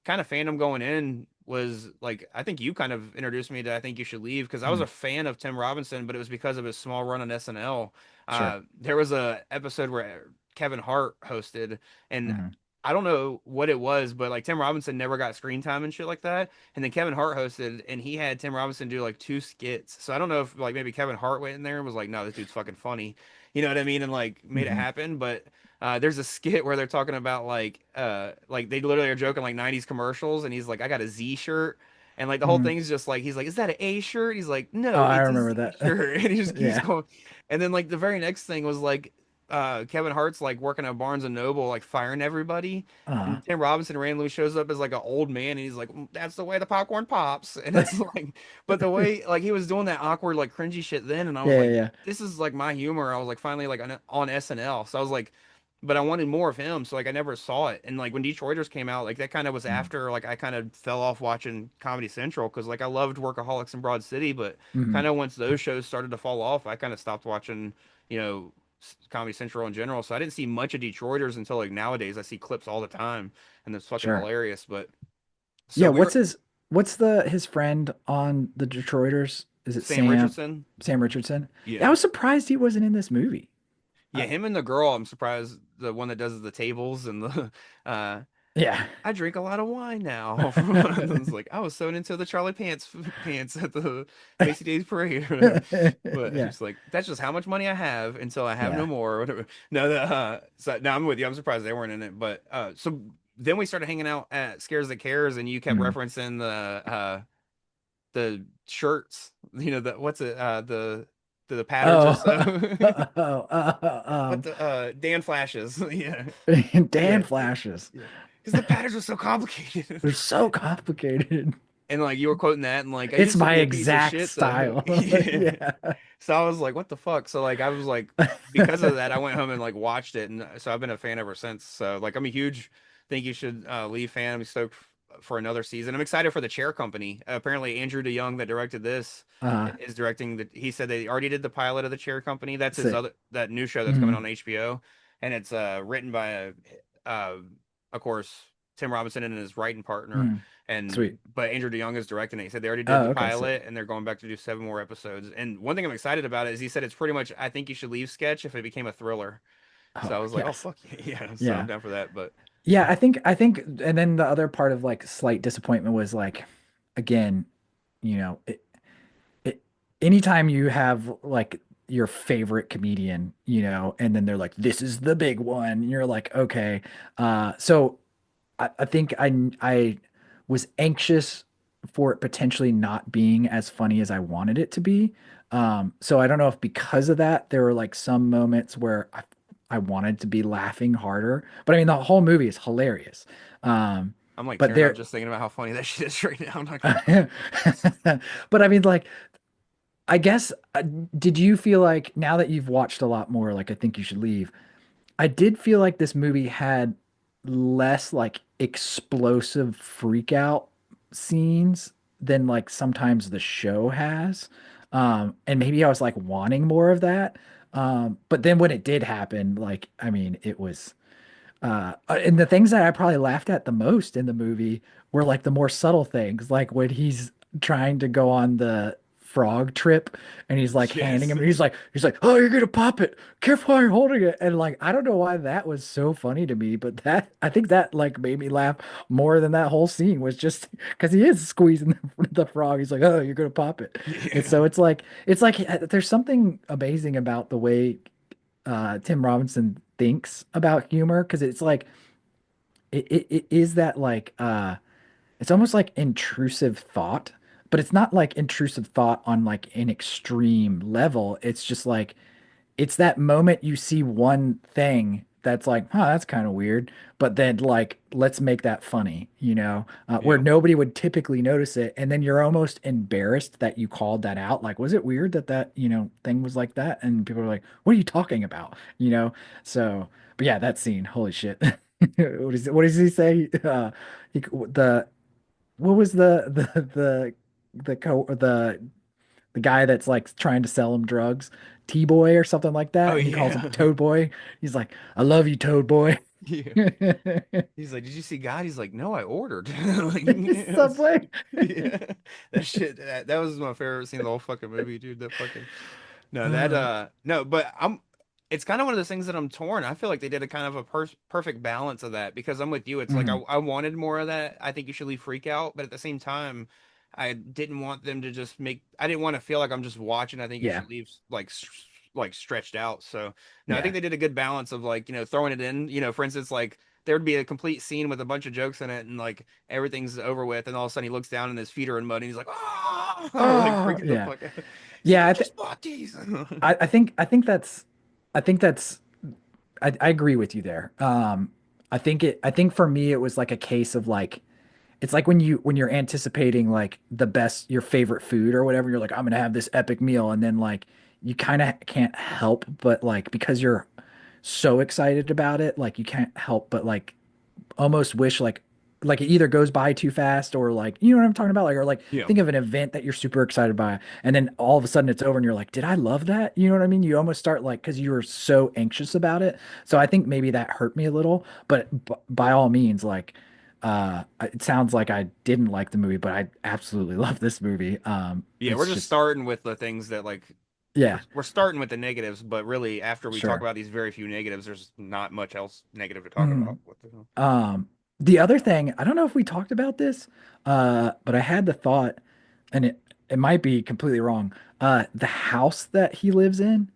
kind of fandom going in was like I think you kind of introduced me to I think you should leave because I was a Mhm. fan of Tim Robinson, but it was because of his small run on SNL. Sure. There was a episode where Kevin Hart hosted, and Mhm. I don't know what it was, but like Tim Robinson never got screen time and shit like that. And then Kevin Hart hosted, and he had Tim Robinson do like two skits. So I don't know if like maybe Kevin Hart went in there and was like, "No, this dude's fucking funny," you know what I mean, and like made it Mhm. happen. But there's a skit where they're talking about like they literally are joking like '90s commercials, and he's like, "I got a Z shirt." And like the whole Mhm. thing's just like he's like, "Is that an A shirt?" He's like, Oh, "No, I it's a remember Z that. shirt." And he just keeps Yeah. going. And then like the very next thing was like Kevin Hart's like working at Barnes and Noble, like firing everybody. Uh, And Tim Robinson randomly shows up as like an old man, and he's like, "That's the way the popcorn pops." And it's like, but the way like he was doing that awkward, like cringy shit then, and I was yeah, like, yeah, "This is like my humor." I was like, finally like on SNL, so I was like, but I wanted more of him, so like I never saw it. And like when Detroiters came out, like that kind of was yeah. after like I kind of fell off watching Comedy Central because like I loved Workaholics and Broad City, but Mhm. kind of once those shows started to fall off, I kind of stopped watching, you know. Comedy Central in general, so I didn't see much of Detroiters until like nowadays. I see clips all the time, and it's fucking Sure. hilarious. But Yeah, so we were what's the his friend on the Detroiters? Is it Sam Richardson. Sam Richardson? Yeah, I Yeah. was surprised he wasn't in this movie. Yeah, him and the girl, I'm surprised the one that does the tables and the uh Yeah. I drink a lot of wine now. And it's like I was sewn into the Charlie pants at the Macy Days parade or whatever. But Yeah. it's like that's just how much money I have until I have no Yeah. more or whatever. No, so no, I'm with you. I'm surprised they weren't in it. But so then we started hanging out at Scares That Cares, and you kept Mm. referencing the shirts. You know the what's it the patterns are Oh, so what um, the Dan flashes. Yeah. Dan Yeah. flashes. Yeah. Because the patterns are so complicated. They're so complicated. And like you were quoting that and like I It's used to my be a piece of exact shit though. style. Yeah. Yeah. So I was like, what the fuck? So like I was like because of that I went home and like watched it and so I've been a fan ever since. So like I'm a huge think you should leave fan. I'm stoked for another season. I'm excited for the Chair Company. Apparently Andrew DeYoung that directed this Uh, is directing he said they already did the pilot of the Chair Company. That's his sick. other that new show that's coming Mhm. on HBO. And it's written by uh of course Tim Robinson and his writing partner. Mhm. And Sweet. but Andrew DeYoung is directing it. He said they already did Oh, the okay, sick. pilot and they're going back to do 7 more episodes. And one thing I'm excited about is he said it's pretty much I think you should leave sketch if it became a thriller. So Oh, I was like, oh yes. fuck yeah. So I'm Yeah. down for that. But Yeah, I think and then the other part of like slight disappointment was like again, you know, it anytime you have like your favorite comedian, and then they're like, this is the big one, and you're like, okay. So I think I was anxious for it potentially not being as funny as I wanted it to be. So I don't know if because of that, there were like some moments where I wanted to be laughing harder. But I mean, the whole movie is hilarious. Um, I'm like but tearing up there, just thinking about how funny that shit is right now. I'm not gonna lie. but I mean, like I guess, did you feel like now that you've watched a lot more, like I think you should leave? I did feel like this movie had less like explosive freak out scenes than like sometimes the show has. And maybe I was like wanting more of that. But then when it did happen, like, I mean, it was and the things that I probably laughed at the most in the movie were like the more subtle things, like when he's trying to go on the frog trip and he's like handing Yes. him, he's like, oh, you're gonna pop it. Careful how you're holding it. And like, I don't know why that was so funny to me, but that I think that like made me laugh more than that whole scene was just because he is squeezing the frog. He's like, oh, you're gonna pop it. And Yeah. so it's like there's something amazing about the way Tim Robinson thinks about humor because it's like it is that like it's almost like intrusive thought, but it's not like intrusive thought on like an extreme level. It's just like it's that moment you see one thing that's like, huh, that's kind of weird, but then like, let's make that funny, where Yeah. nobody would typically notice it. And then you're almost embarrassed that you called that out. Like, was it weird that, thing was like that? And people are like, what are you talking about? So, but yeah, that scene, holy shit. What does he say? What was the guy that's like trying to sell him drugs, T-Boy or something like Oh that, and he calls him yeah. Toad Boy. He's like, "I love you, Toad Boy." Yeah. He's like, "Did you see God?" He's like, "No, I ordered." Like, Subway. yeah, that shit. That was my favorite scene of the whole fucking movie, dude. That fucking no, that Uh, no, but I'm. It's kind of one of those things that I'm torn. I feel like they did a kind of a perfect balance of that because I'm with you. It's like mhm. I wanted more of that. I think you should leave freak out, but at the same time, I didn't want them to just make. I didn't want to feel like I'm just watching. I think you Yeah, should leave like like stretched out. So no, I yeah. think they did a good balance of like throwing it in. For instance, like there'd be a complete scene with a bunch of jokes in it, and like everything's over with, and all of a sudden he looks down and his feet are in mud, and he's like, "Ah!" like Oh, freaking the yeah, fuck out. He's like, yeah. "I just bought these." I think that's I agree with you there. I think for me it was like a case of like it's like when you're anticipating like the best your favorite food or whatever, you're like, I'm gonna have this epic meal, and then like you kind of can't help but like because you're so excited about it, like you can't help but like almost wish like it either goes by too fast or like you know what I'm talking about, like or like Yeah. think of an event that you're super excited by and then all of a sudden it's over and you're like, did I love that? You know what I mean? You almost start like because you were so anxious about it. So I think maybe that hurt me a little, but by all means, like it sounds like I didn't like the movie, but I absolutely love this movie. Yeah, we're It's just just starting with the things that like we're yeah, we're starting with the negatives, but really after we talk sure. about these very few negatives, there's not much else negative to talk about. Mhm. What the hell? The other thing, I don't know if we talked about this, but I had the thought, and it might be completely wrong. The house that he lives in,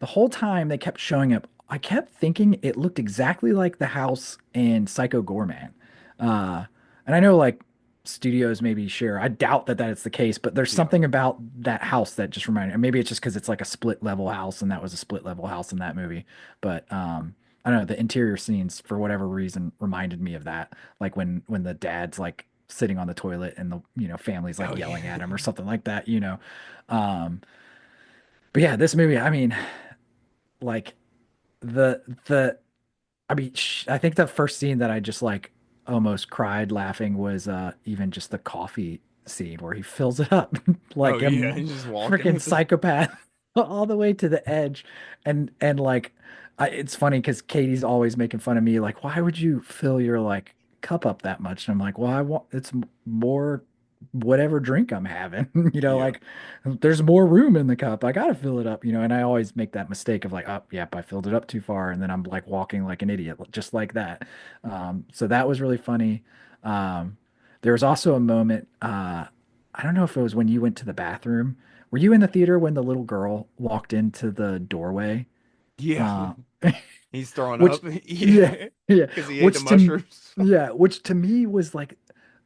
the whole time they kept showing up, I kept thinking it looked exactly like the house in Psycho Gorman. Uh, and I know like studios maybe share. I doubt that is the case, but there's Yeah. something about that house that just reminded. And maybe it's just because it's like a split level house, and that was a split level house in that movie. But I don't know. The interior scenes, for whatever reason, reminded me of that. Like when the dad's like sitting on the toilet and the family's like Oh yelling yeah. at him or something like that. Um, but yeah, this movie. I mean, like the I mean, I think the first scene that I just like almost cried laughing was even just the coffee scene where he fills it up Oh like a yeah. He's just walking freaking with this. psychopath all the way to the edge. And like it's funny because Katie's always making fun of me, like, why would you fill your like cup up that much? And I'm like, well, I want more whatever drink I'm having, Yeah. like there's more room in the cup. I gotta fill it up, and I always make that mistake of like, oh, yep, I filled it up too far, and then I'm like walking like an idiot, just like that. So that was really funny. Um, there was also a moment, I don't know if it was when you went to the bathroom. Were you in the theater when the little girl walked into the doorway? Yeah. Uh, He's throwing which up. yeah, Yeah. yeah, Because he ate the which to mushrooms. yeah, which to me was like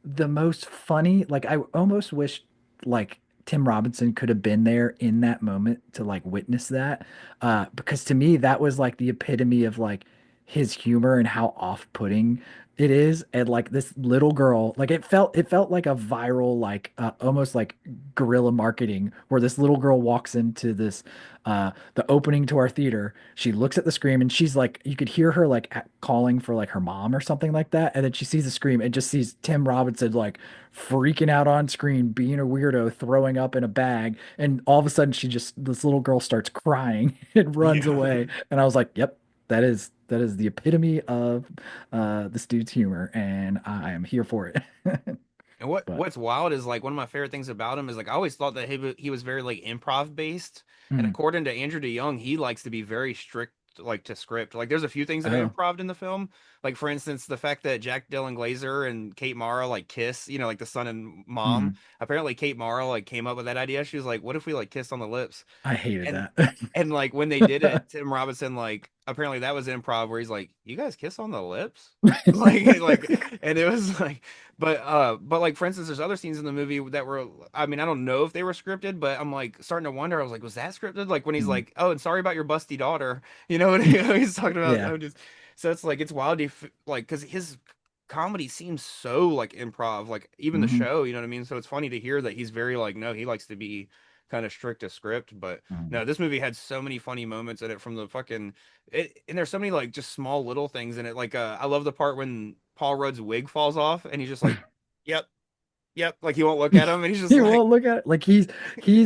the most funny. Like I almost wish like Tim Robinson could have been there in that moment to like witness that. Because to me that was like the epitome of like his humor and how off-putting It is, and like this little girl, like it felt like a viral, like almost like guerrilla marketing, where this little girl walks into the opening to our theater. She looks at the screen and she's like, you could hear her like calling for like her mom or something like that, and then she sees the screen and just sees Tim Robinson like freaking out on screen, being a weirdo, throwing up in a bag, and all of a sudden this little girl starts crying and runs Yeah. away, and I was like, yep. That is the epitome of this dude's humor, and I am here for it. And what But what's wild is like one of my favorite things about him is like I always thought that he was very like improv based, and mm, according to Andrew DeYoung, he likes to be very strict like to script. Like there's a few things that are oh, improv in the film, like for instance the fact that Jack Dylan Glazer and Kate Mara like kiss, like the son and mom. mm, Apparently Kate Mara like came up with that idea. She was like, "What if we like kissed on the lips?" I hated And that. and like when they did it, Tim Robinson like apparently that was improv where he's like, "You guys kiss on the lips?" And it was like but like for instance there's other scenes in the movie that were, I mean, I don't know if they were scripted, but I'm like starting to wonder. I was like, was that scripted? Like when he's Mm, like, "Oh, and sorry about your busty daughter." You know what he's talking about? yeah. I'm just so it's like it's wild like cuz his comedy seems so like improv, like even the Hmm. show, you know what I mean? So it's funny to hear that he's very like no, he likes to be kind of strict to script, but Hmm. no, this movie had so many funny moments in it from the fucking and there's so many like just small little things in it. Like I love the part when Paul Rudd's wig falls off and he's just like, "Yep, yep," like he won't look at him and he's just He like won't look at it. Like he's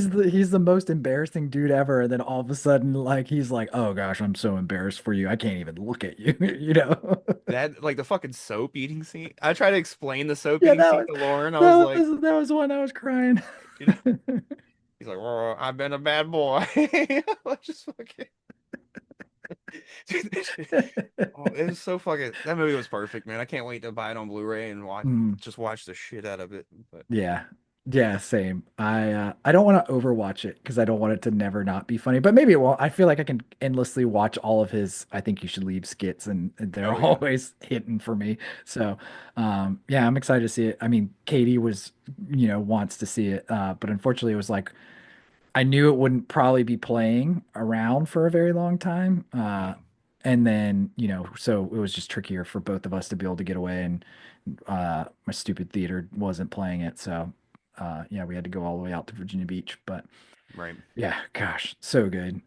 the most embarrassing dude ever, and then all of a sudden, like he's like, "Oh gosh, I'm so embarrassed for you. I can't even look at you." You know? that, like the fucking soap eating scene. I try to explain the soap Yeah, eating that scene was to Lauren. I was that like, was that was one I was crying. you know, he's like, "Oh, I've been a bad boy." Let's just fucking dude, that shit- oh, it was so fucking that movie was perfect, man. I can't wait to buy it on Blu-ray and Mm. watch the shit out of it. But Yeah. Yeah, same. I don't want to overwatch it because I don't want it to never not be funny. But maybe it won't. I feel like I can endlessly watch all of his I think you should leave skits, and they're oh yeah. always hitting for me. So yeah, I'm excited to see it. I mean, Katie wants to see it. But unfortunately it was like I knew it wouldn't probably be playing around for a very long time. Yeah. And then, so it was just trickier for both of us to be able to get away, and my stupid theater wasn't playing it. So yeah, we had to go all the way out to Virginia Beach. But Right. yeah, gosh, so good.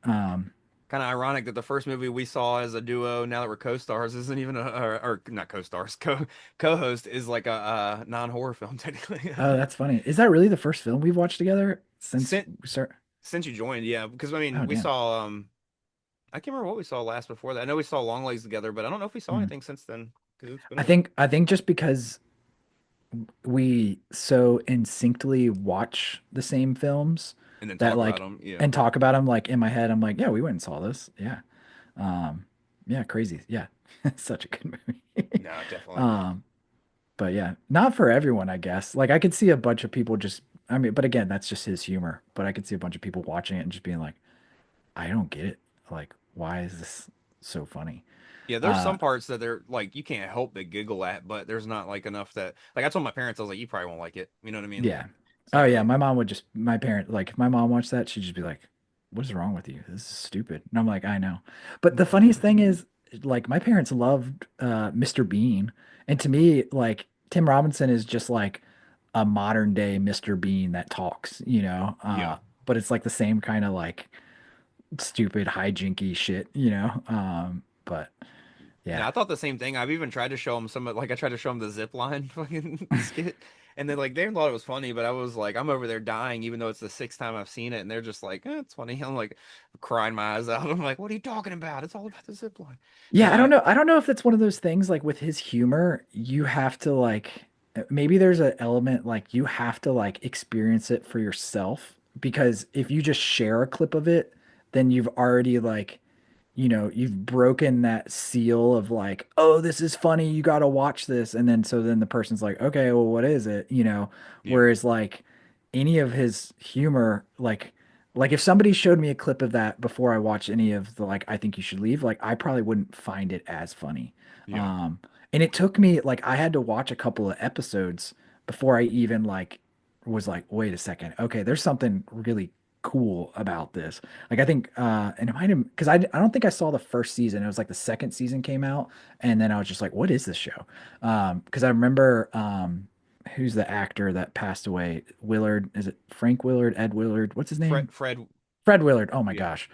Kind of ironic that the first movie we saw as a duo, now that we're co-stars, isn't even or not co-stars, co-host is like a non-horror film technically. Oh, that's funny. Is that really the first film we've watched together since Since we start? since you joined, yeah, because I mean Oh, we damn. saw I can't remember what we saw last before that. I know we saw Longlegs together, but I don't know if we saw Hmm. anything since then because it's been I a while. think I think just because we so instinctively watch the same films And then that talk about like them. Yeah. and talk about them, like in my head I'm like, yeah, we went and saw this. Yeah. Um yeah, crazy. Yeah. Such a good movie. No, definitely. um but yeah, not for everyone, I guess. Like I could see a bunch of people just, I mean, but again, that's just his humor. But I could see a bunch of people watching it and just being like, I don't get it. Like, why is this so funny? Yeah, there's Uh some parts that they're like you can't help but giggle at, but there's not like enough that like I told my parents I was like, you probably won't like it. You know what I mean? Like Yeah. it's Oh not yeah, really. my mom would just my parent like if my mom watched that, she'd just be like, "What is wrong with you? This is stupid." And I'm like, "I know." But the funniest thing is like my parents loved Mr. Bean. And to me, like Tim Robinson is just like a modern day Mr. Bean that talks, you know? Yeah. But it's like the same kind of like stupid hijinky shit, you know? But Yeah, yeah. I thought the same thing. I've even tried to show them some like I tried to show them the zip line fucking skit, and then like they thought it was funny, but I was like I'm over there dying, even though it's the sixth time I've seen it, and they're just like, it's funny. I'm like crying my eyes out. I'm like, what are you talking about? It's all about the zip line. Yeah, No, I don't I know. I don't know if that's one of those things like with his humor, you have to like maybe there's an element like you have to like experience it for yourself because if you just share a clip of it, then you've already like, you've broken that seal of like, oh, this is funny, you got to watch this. And then so then the person's like, okay, well, what is it? yeah Whereas like any of his humor, like if somebody showed me a clip of that before I watched any of the like I think you should leave, like I probably wouldn't find it as funny. yeah Um, and it took me like I had to watch a couple of episodes before I even like was like, wait a second, okay, there's something really cool about this. Like I think and it might have because I don't think I saw the first season. It was like the second season came out and then I was just like, what is this show? Because I remember who's the actor that passed away? Willard, is it Frank Willard, Ed Willard? What's his name? Fred, Fred Willard. Oh my yeah, gosh.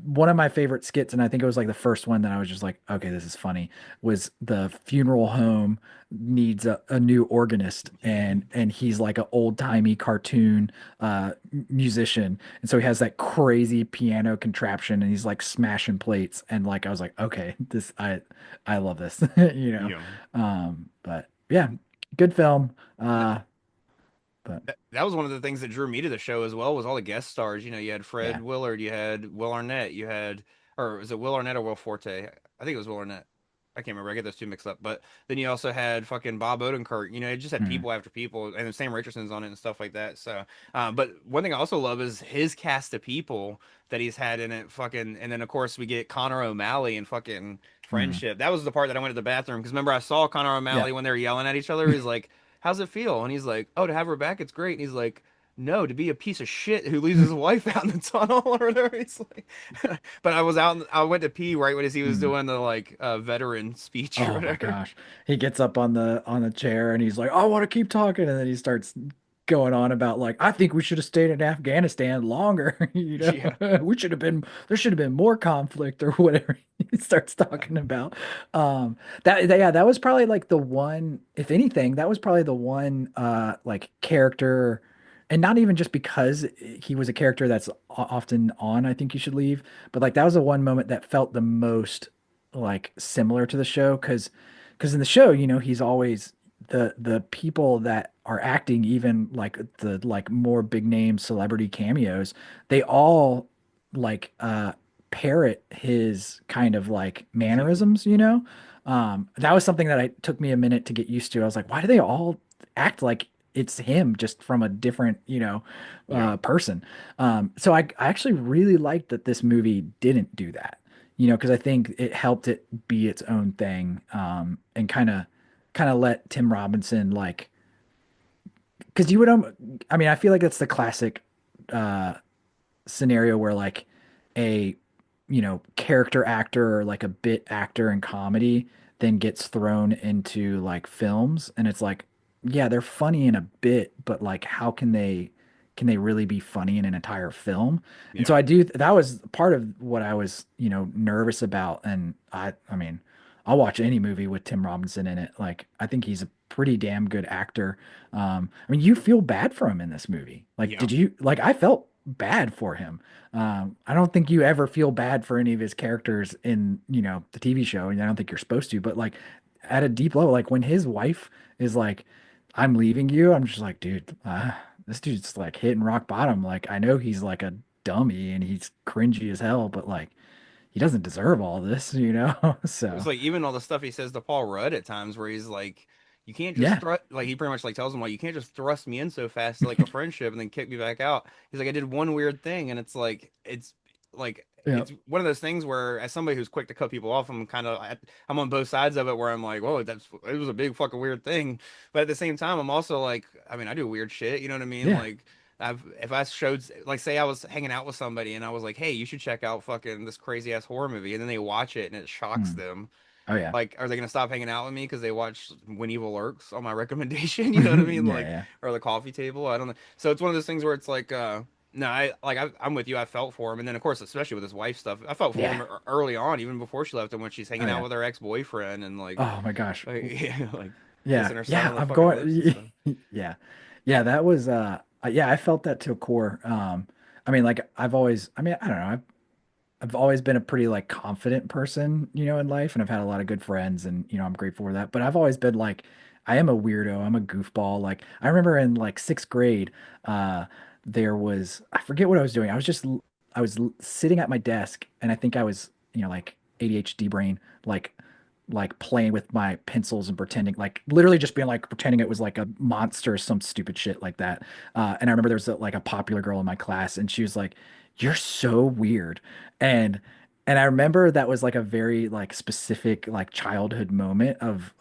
One of my favorite skits, and I think it was like the first one that I was just like, okay, this is funny, was the funeral home needs a new organist and he's like an old-timey cartoon musician. And so he has that crazy piano contraption and he's like smashing plates. And like I was like, okay, I love this, you know. yeah. But yeah, good film. But That was one of the things that drew me to the show as well was all the guest stars. You had yeah. Fred Willard, you had Will Arnett, you had, or was it Will Arnett or Will Forte? I think it was Will Arnett. I can't remember. I get those two mixed up. But then you also had fucking Bob Odenkirk. It just had Mm, people after people, and then Sam Richardson's on it and stuff like that. So, but one thing I also love is his cast of people that he's had in it. Fucking, and then of course we get Connor O'Malley and fucking mm. Friendship. That was the part that I went to the bathroom because remember I saw Connor Yeah. O'Malley when they were yelling at each other. He's like, how's it feel? And he's like, oh, to have her back, it's great. And he's like, no, to be a piece of shit who leaves his wife out in the tunnel or whatever. He's like, but I was out, I went to pee right when he was Mm. doing the like veteran speech or Oh my whatever. gosh. He gets up on the chair and he's like, I want to keep talking. And then he starts going on about like, I think we should have stayed in Afghanistan longer. Yeah, We should have been there should have been more conflict or whatever he starts talking about. Yeah, that was probably like the one, if anything, that was probably the one like character, and not even just because he was a character that's often on, I think you should leave, but like that was the one moment that felt the most like similar to the show because in the show, he's always the people that are acting, even like the like more big name celebrity cameos, they all like parrot his kind of like mannerisms. That was something that I took me a minute to get used to. I was like, why do they all act like it's him just from a different, yeah, person? So I actually really liked that this movie didn't do that, because I think it helped it be its own thing, and kind of let Tim Robinson like, because you would, I mean, I feel like that's the classic uh, scenario where like a character actor or like a bit actor in comedy then gets thrown into like films and it's like, yeah, they're funny in a bit, but like how can they really be funny in an entire film? And yeah, so that was part of what I was nervous about. And I mean, I'll watch any movie with Tim Robinson in it. Like I think he's a pretty damn good actor. I mean, you feel bad for him in this movie. Like, yeah. did you like? I felt bad for him. I don't think you ever feel bad for any of his characters in, the TV show, and I don't think you're supposed to, but like at a deep level, like when his wife is like, I'm leaving you, I'm just like, dude, this dude's like hitting rock bottom. Like, I know he's like a dummy and he's cringy as hell, but like, he doesn't deserve all this? It's So, like even all the stuff he says to Paul Rudd at times where he's like, you can't just yeah. thrust, like he pretty much like tells him like you can't just thrust me in so fast to like a friendship and then kick me back out. He's like, I did one weird thing, and like Yeah. it's one of those things where as somebody who's quick to cut people off, I'm on both sides of it where I'm like, whoa, it was a big fucking weird thing, but at the same time, I'm also like, I mean, I do weird shit, you know what I mean? Yeah. Like if I showed like say I was hanging out with somebody and I was like, hey, you should check out fucking this crazy ass horror movie, and then they watch it and it shocks Mm. them. Oh, yeah. Like, are they gonna stop hanging out with me because they watch When Evil Lurks on my recommendation? You know what I mean? Yeah. Like, Yeah. or the coffee table. I don't know. So it's one of those things where it's like, no, I'm with you. I felt for him, and then of course, especially with his wife stuff, I felt for him Yeah. early on, even before she left him, when she's Oh, hanging out yeah. with her ex boyfriend and Oh my gosh. yeah, like Yeah. kissing her son Yeah. on the I'm fucking lips and going. stuff. Yeah. Yeah. That was, yeah, I felt that to a core. I mean, like, I mean, I don't know. I've always been a pretty like confident person, in life, and I've had a lot of good friends, and I'm grateful for that. But I've always been like, I am a weirdo. I'm a goofball. Like I remember in like sixth grade, uh, there was I forget what I was doing. I was sitting at my desk, and I think I was like ADHD brain, like playing with my pencils and pretending like literally just being like pretending it was like a monster or some stupid shit like that. And I remember there was like a popular girl in my class, and she was like, "You're so weird," and I remember that was like a very like specific like childhood moment of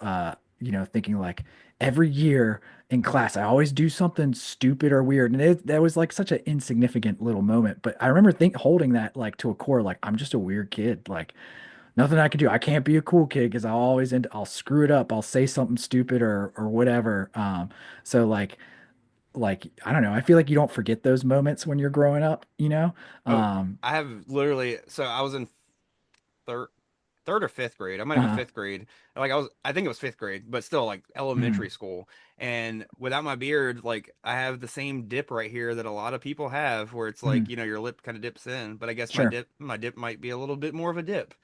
thinking like every year in class, I always do something stupid or weird. And that was like such an insignificant little moment. But I remember holding that like to a core, like I'm just a weird kid. Like nothing I can do. I can't be a cool kid because I'll screw it up. I'll say something stupid or whatever. So like I don't know. I feel like you don't forget those moments when you're growing up, you know? Oh, Um, I have literally. So I was in third third or fifth grade. I might have been uh, fifth grade. Like I think it was fifth grade, but still like elementary mm, school. And without my beard, like I have the same dip right here that a lot of people have, where it's like, mm, your lip kind of dips in. But I guess sure, my dip might be a little bit more of a dip.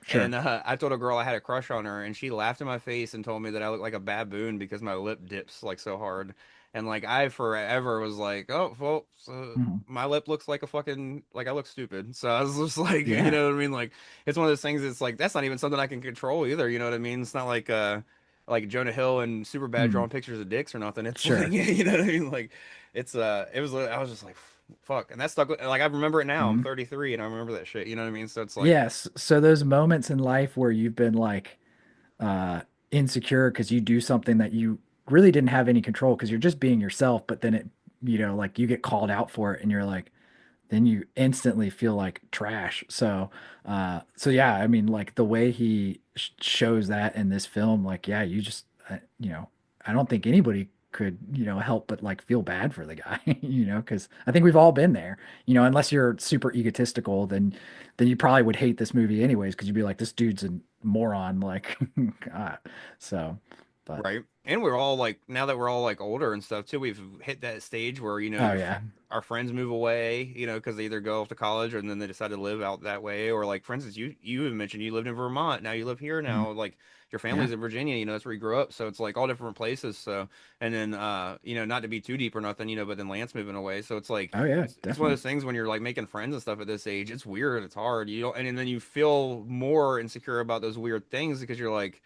And sure. I told a girl I had a crush on her, and she laughed in my face and told me that I look like a baboon because my lip dips like so hard. And like I forever was like, oh, well, so Mm, my lip looks like a fucking like I look stupid. So I was just like, you yeah, know what I mean? Like it's one of those things. It's like that's not even something I can control either. You know what I mean? It's not like Jonah Hill and Superbad mm, drawing pictures of dicks or nothing. It's like sure. you know what I mean? Like it's it was I was just like fuck, and that stuck with like I remember it now. I'm Mm. 33 and I remember that shit. You know what I mean? So it's like Yes. So those moments in life where you've been like uh insecure because you do something that you really didn't have any control because you're just being yourself, but then like you get called out for it and you're like, then you instantly feel like trash. So yeah, I mean, like the way he shows that in this film, like, yeah, I don't think anybody could, help but like feel bad for the guy, because I think we've all been there, unless you're super egotistical, then you probably would hate this movie anyways, because you'd be like, this dude's a moron, like, God. So, but right. And we're all like, now that we're all like older and stuff too, we've hit that stage where, oh yeah, our friends move away, because they either go off to college or then they decide to live out that way. Or like, for instance, you have mentioned you lived in Vermont. Now you live here mm, now. Like your yeah, family's in Virginia, that's where you grew up. So it's like all different places. So, and then, not to be too deep or nothing, but then Lance moving away. So it's like, oh yeah, it's one of definitely. those things when you're like making friends and stuff at this age, it's weird. It's hard. You don't, and then you feel more insecure about those weird things because you're like,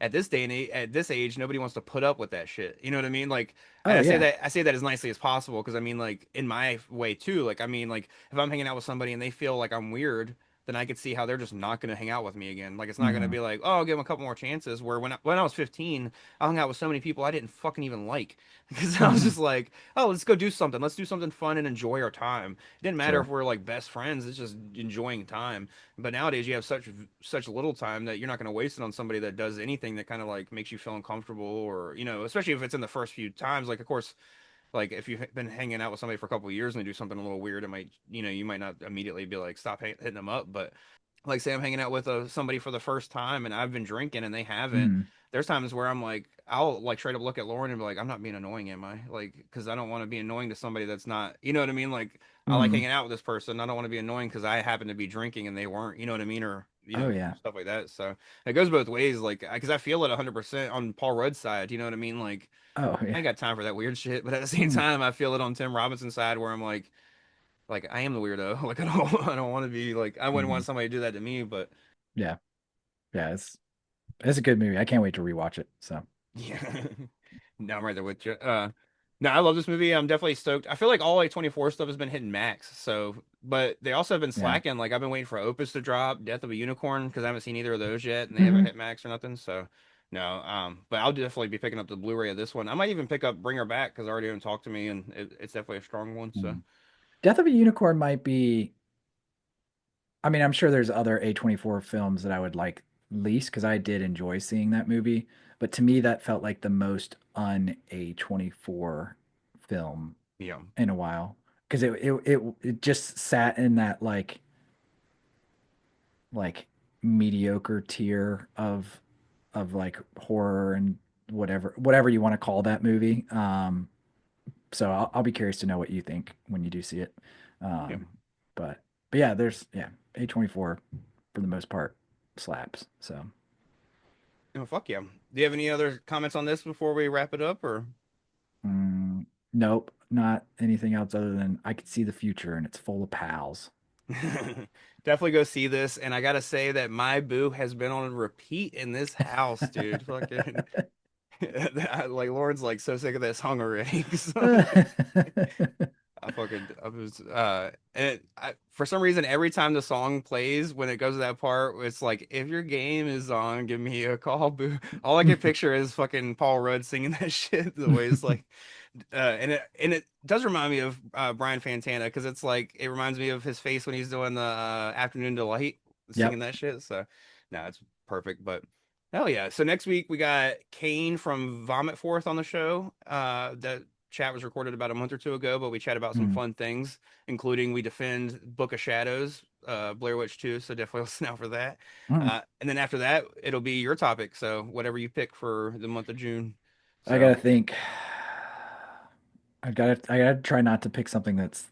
at this day and age, at this age, nobody wants to put up with that shit. You know what I mean? Like, and Oh yeah, I say that as nicely as possible because I mean, like, in my way too. Like, I mean, like, if I'm hanging out with somebody and they feel like I'm weird, then I could see how they're just not going to hang out with me again. Like, it's not going to mm, be like, oh, I'll give them a couple more chances. Where when I was 15, I hung out with so many people I didn't fucking even like because I was mm, just like, oh, let's go do something. Let's do something fun and enjoy our time. It didn't matter if sure. we're like best friends. It's just enjoying time. But nowadays you have such little time that you're not going to waste it on somebody that does anything that kind of like makes you feel uncomfortable or especially if it's in the first few times. Like of course, like if you've been hanging out with somebody for a couple of years and they do something a little weird, it might you might not immediately be like stop hitting them up. But like say I'm hanging out with somebody for the first time and I've been drinking and they haven't. Mm, There's times where I'm like, I'll like straight up look at Lauren and be like, I'm not being annoying, am I? Like, because I don't want to be annoying to somebody that's not, you know what I mean? Like, I like mm. hanging out with this person. I don't want to be annoying because I happen to be drinking and they weren't, you know what I mean? Or, Oh yeah. stuff like that. So it goes both ways. Like, because I feel it 100% on Paul Rudd's side, you know what I mean? Like, Oh I yeah. ain't got time for that weird shit. But at the same Mm, time, I feel it on Tim Robinson's side where I'm like I am the weirdo. Like, I don't want to be like, I wouldn't mhm. want somebody to do that to me, but. Yeah. Yeah. It's a good movie. I can't wait to rewatch it. So, Yeah. No, I'm right there with you. No, I love this movie. I'm definitely stoked. I feel like all A24 stuff has been hitting max. So, but they also have been yeah. slacking. Like I've been waiting for Opus to drop, Death of a Unicorn, because I haven't seen either of those yet, and they haven't Hmm. hit max or nothing. So, no. But I'll definitely be picking up the Blu-ray of this one. I might even pick up Bring Her Back because I already didn't talk to me, and it's definitely a strong one. So, Death of a Unicorn might be, I mean, I'm sure there's other A24 films that I would like least because I did enjoy seeing that movie. But to me, that felt like the most un A24 film yeah. in a while because it just sat in that like mediocre tier of like horror and whatever you want to call that movie. So I'll be curious to know what you think when you do see it. Yeah. Um, but yeah, A24 for the most part slaps. So Oh, fuck yeah. Do you have any other comments on this before we wrap it up, or? mm, nope, not anything else other than I could see the future and it's full of pals. Definitely go see this. And I gotta say that my boo has been on repeat in this house, dude. Fucking like Lauren's like so sick of that song already. So like I fucking fucking I was for some reason every time the song plays when it goes to that part it's like if your game is on give me a call boo. All I can picture is fucking Paul Rudd singing that shit the way it's like and it does remind me of Brian Fantana because it's like it reminds me of his face when he's doing the Afternoon Delight singing Yep. that shit. So no, it's perfect. But hell yeah. So next week we got Kane from Vomit Forth on the show. That chat was recorded about a month or two ago, but we chat about some Mm. fun things, including we defend Book of Shadows, Blair Witch 2, so definitely listen out for that. Mm. And then after that, it'll be your topic. So whatever you pick for the month of June. I gotta So think. I gotta try not to pick something that's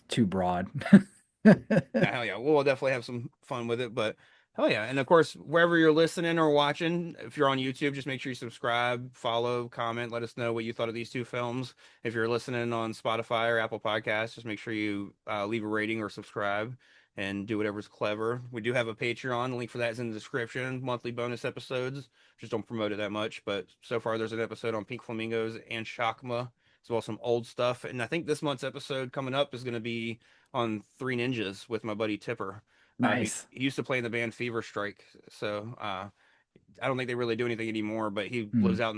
too broad. yeah, hell yeah. We'll definitely have some fun with it, but hell yeah. And of course, wherever you're listening or watching, if you're on YouTube, just make sure you subscribe, follow, comment, let us know what you thought of these two films. If you're listening on Spotify or Apple Podcasts, just make sure you leave a rating or subscribe and do whatever's clever. We do have a Patreon. The link for that is in the description. Monthly bonus episodes. Just don't promote it that much, but so far there's an episode on Pink Flamingos and Shakma, as well as some old stuff. And I think this month's episode coming up is going to be on Three Ninjas with my buddy Tipper. Nice. He used to play in the band Fever Strike, so I don't think they really do anything anymore. But he Mm. lives out in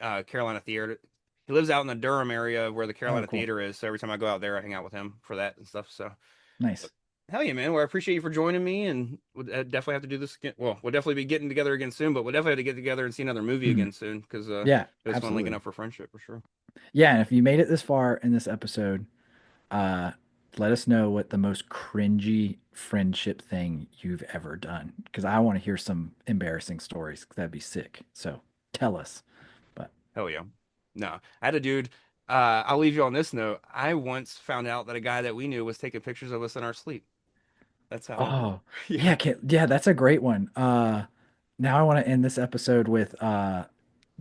the Carolina Theater. He lives out in the Durham area where the Oh, Carolina cool. Theater is. So every time I go out there, I hang out with him for that and stuff. So Nice. hell yeah, man. Well, I appreciate you for joining me, and we'll definitely have to do this again. Well, we'll definitely be getting together again soon, but we'll definitely have to get together and see another movie Mm. again soon because Yeah, it was fun linking absolutely. up for friendship for sure. Yeah, and if you made it this far in this episode, uh, let us know what the most cringy friendship thing you've ever done, because I want to hear some embarrassing stories. 'Cause that'd be sick. So tell us. But Hell yeah. No, I had a dude. I'll leave you on this note. I once found out that a guy that we knew was taking pictures of us in our sleep. That's how. oh, Yeah. yeah, yeah, that's a great one. Now I want to end this episode with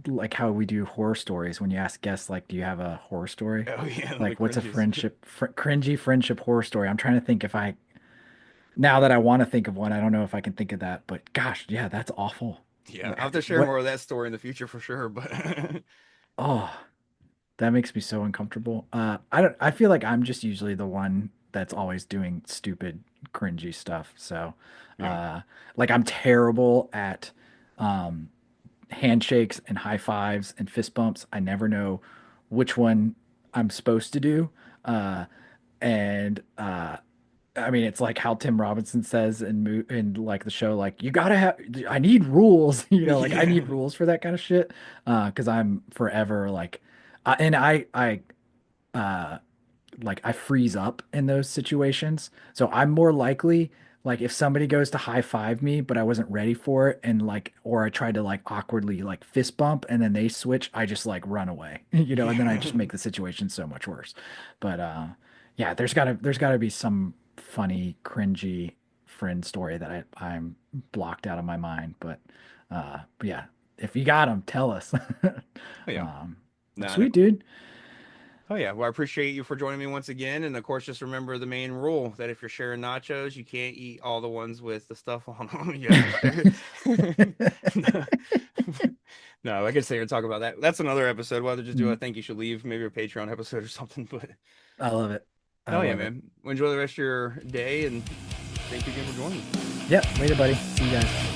like how we do horror stories when you ask guests like, do you have a horror story? Oh yeah, the Like, what's a cringes. cringy friendship horror story? I'm trying to think if I now that I want to think of one, I don't know if I can think of that, but gosh, yeah, that's awful. Yeah, I'll have to share What? more of that story in the future for sure. But Oh, that makes me so uncomfortable. I don't. I feel like I'm just usually the one that's always doing stupid, cringy stuff. So, yeah, like I'm terrible at um, handshakes and high fives and fist bumps. I never know which one I'm supposed to do. Uh, and I mean, it's like how Tim Robinson says in like the show, like you gotta have. I need rules, like I yeah, need rules for that kind of shit. Because I'm forever like, and uh, like I freeze up in those situations. So I'm more likely like if somebody goes to high five me, but I wasn't ready for it, and like, or I tried to like awkwardly like fist bump and then they switch, I just like run away, and then I just yeah. make the situation so much worse. But yeah, there's gotta be some funny, cringy friend story that I'm blocked out of my mind. But yeah, if you got them, tell us. Oh yeah. um, but Nah, sweet dude. oh yeah. Well, I appreciate you for joining me once again, and of course, just remember the main rule that if you're sharing nachos, you can't eat all the ones with the stuff on them. You have to share. No, I could sit here and talk about that. That's another episode. We'll have to just do I think you should leave, maybe a Patreon episode or something. But I love it. I hell yeah, love it. man. Well, enjoy the rest of your day and thank you again for joining me. Yep. Later, buddy. See you guys.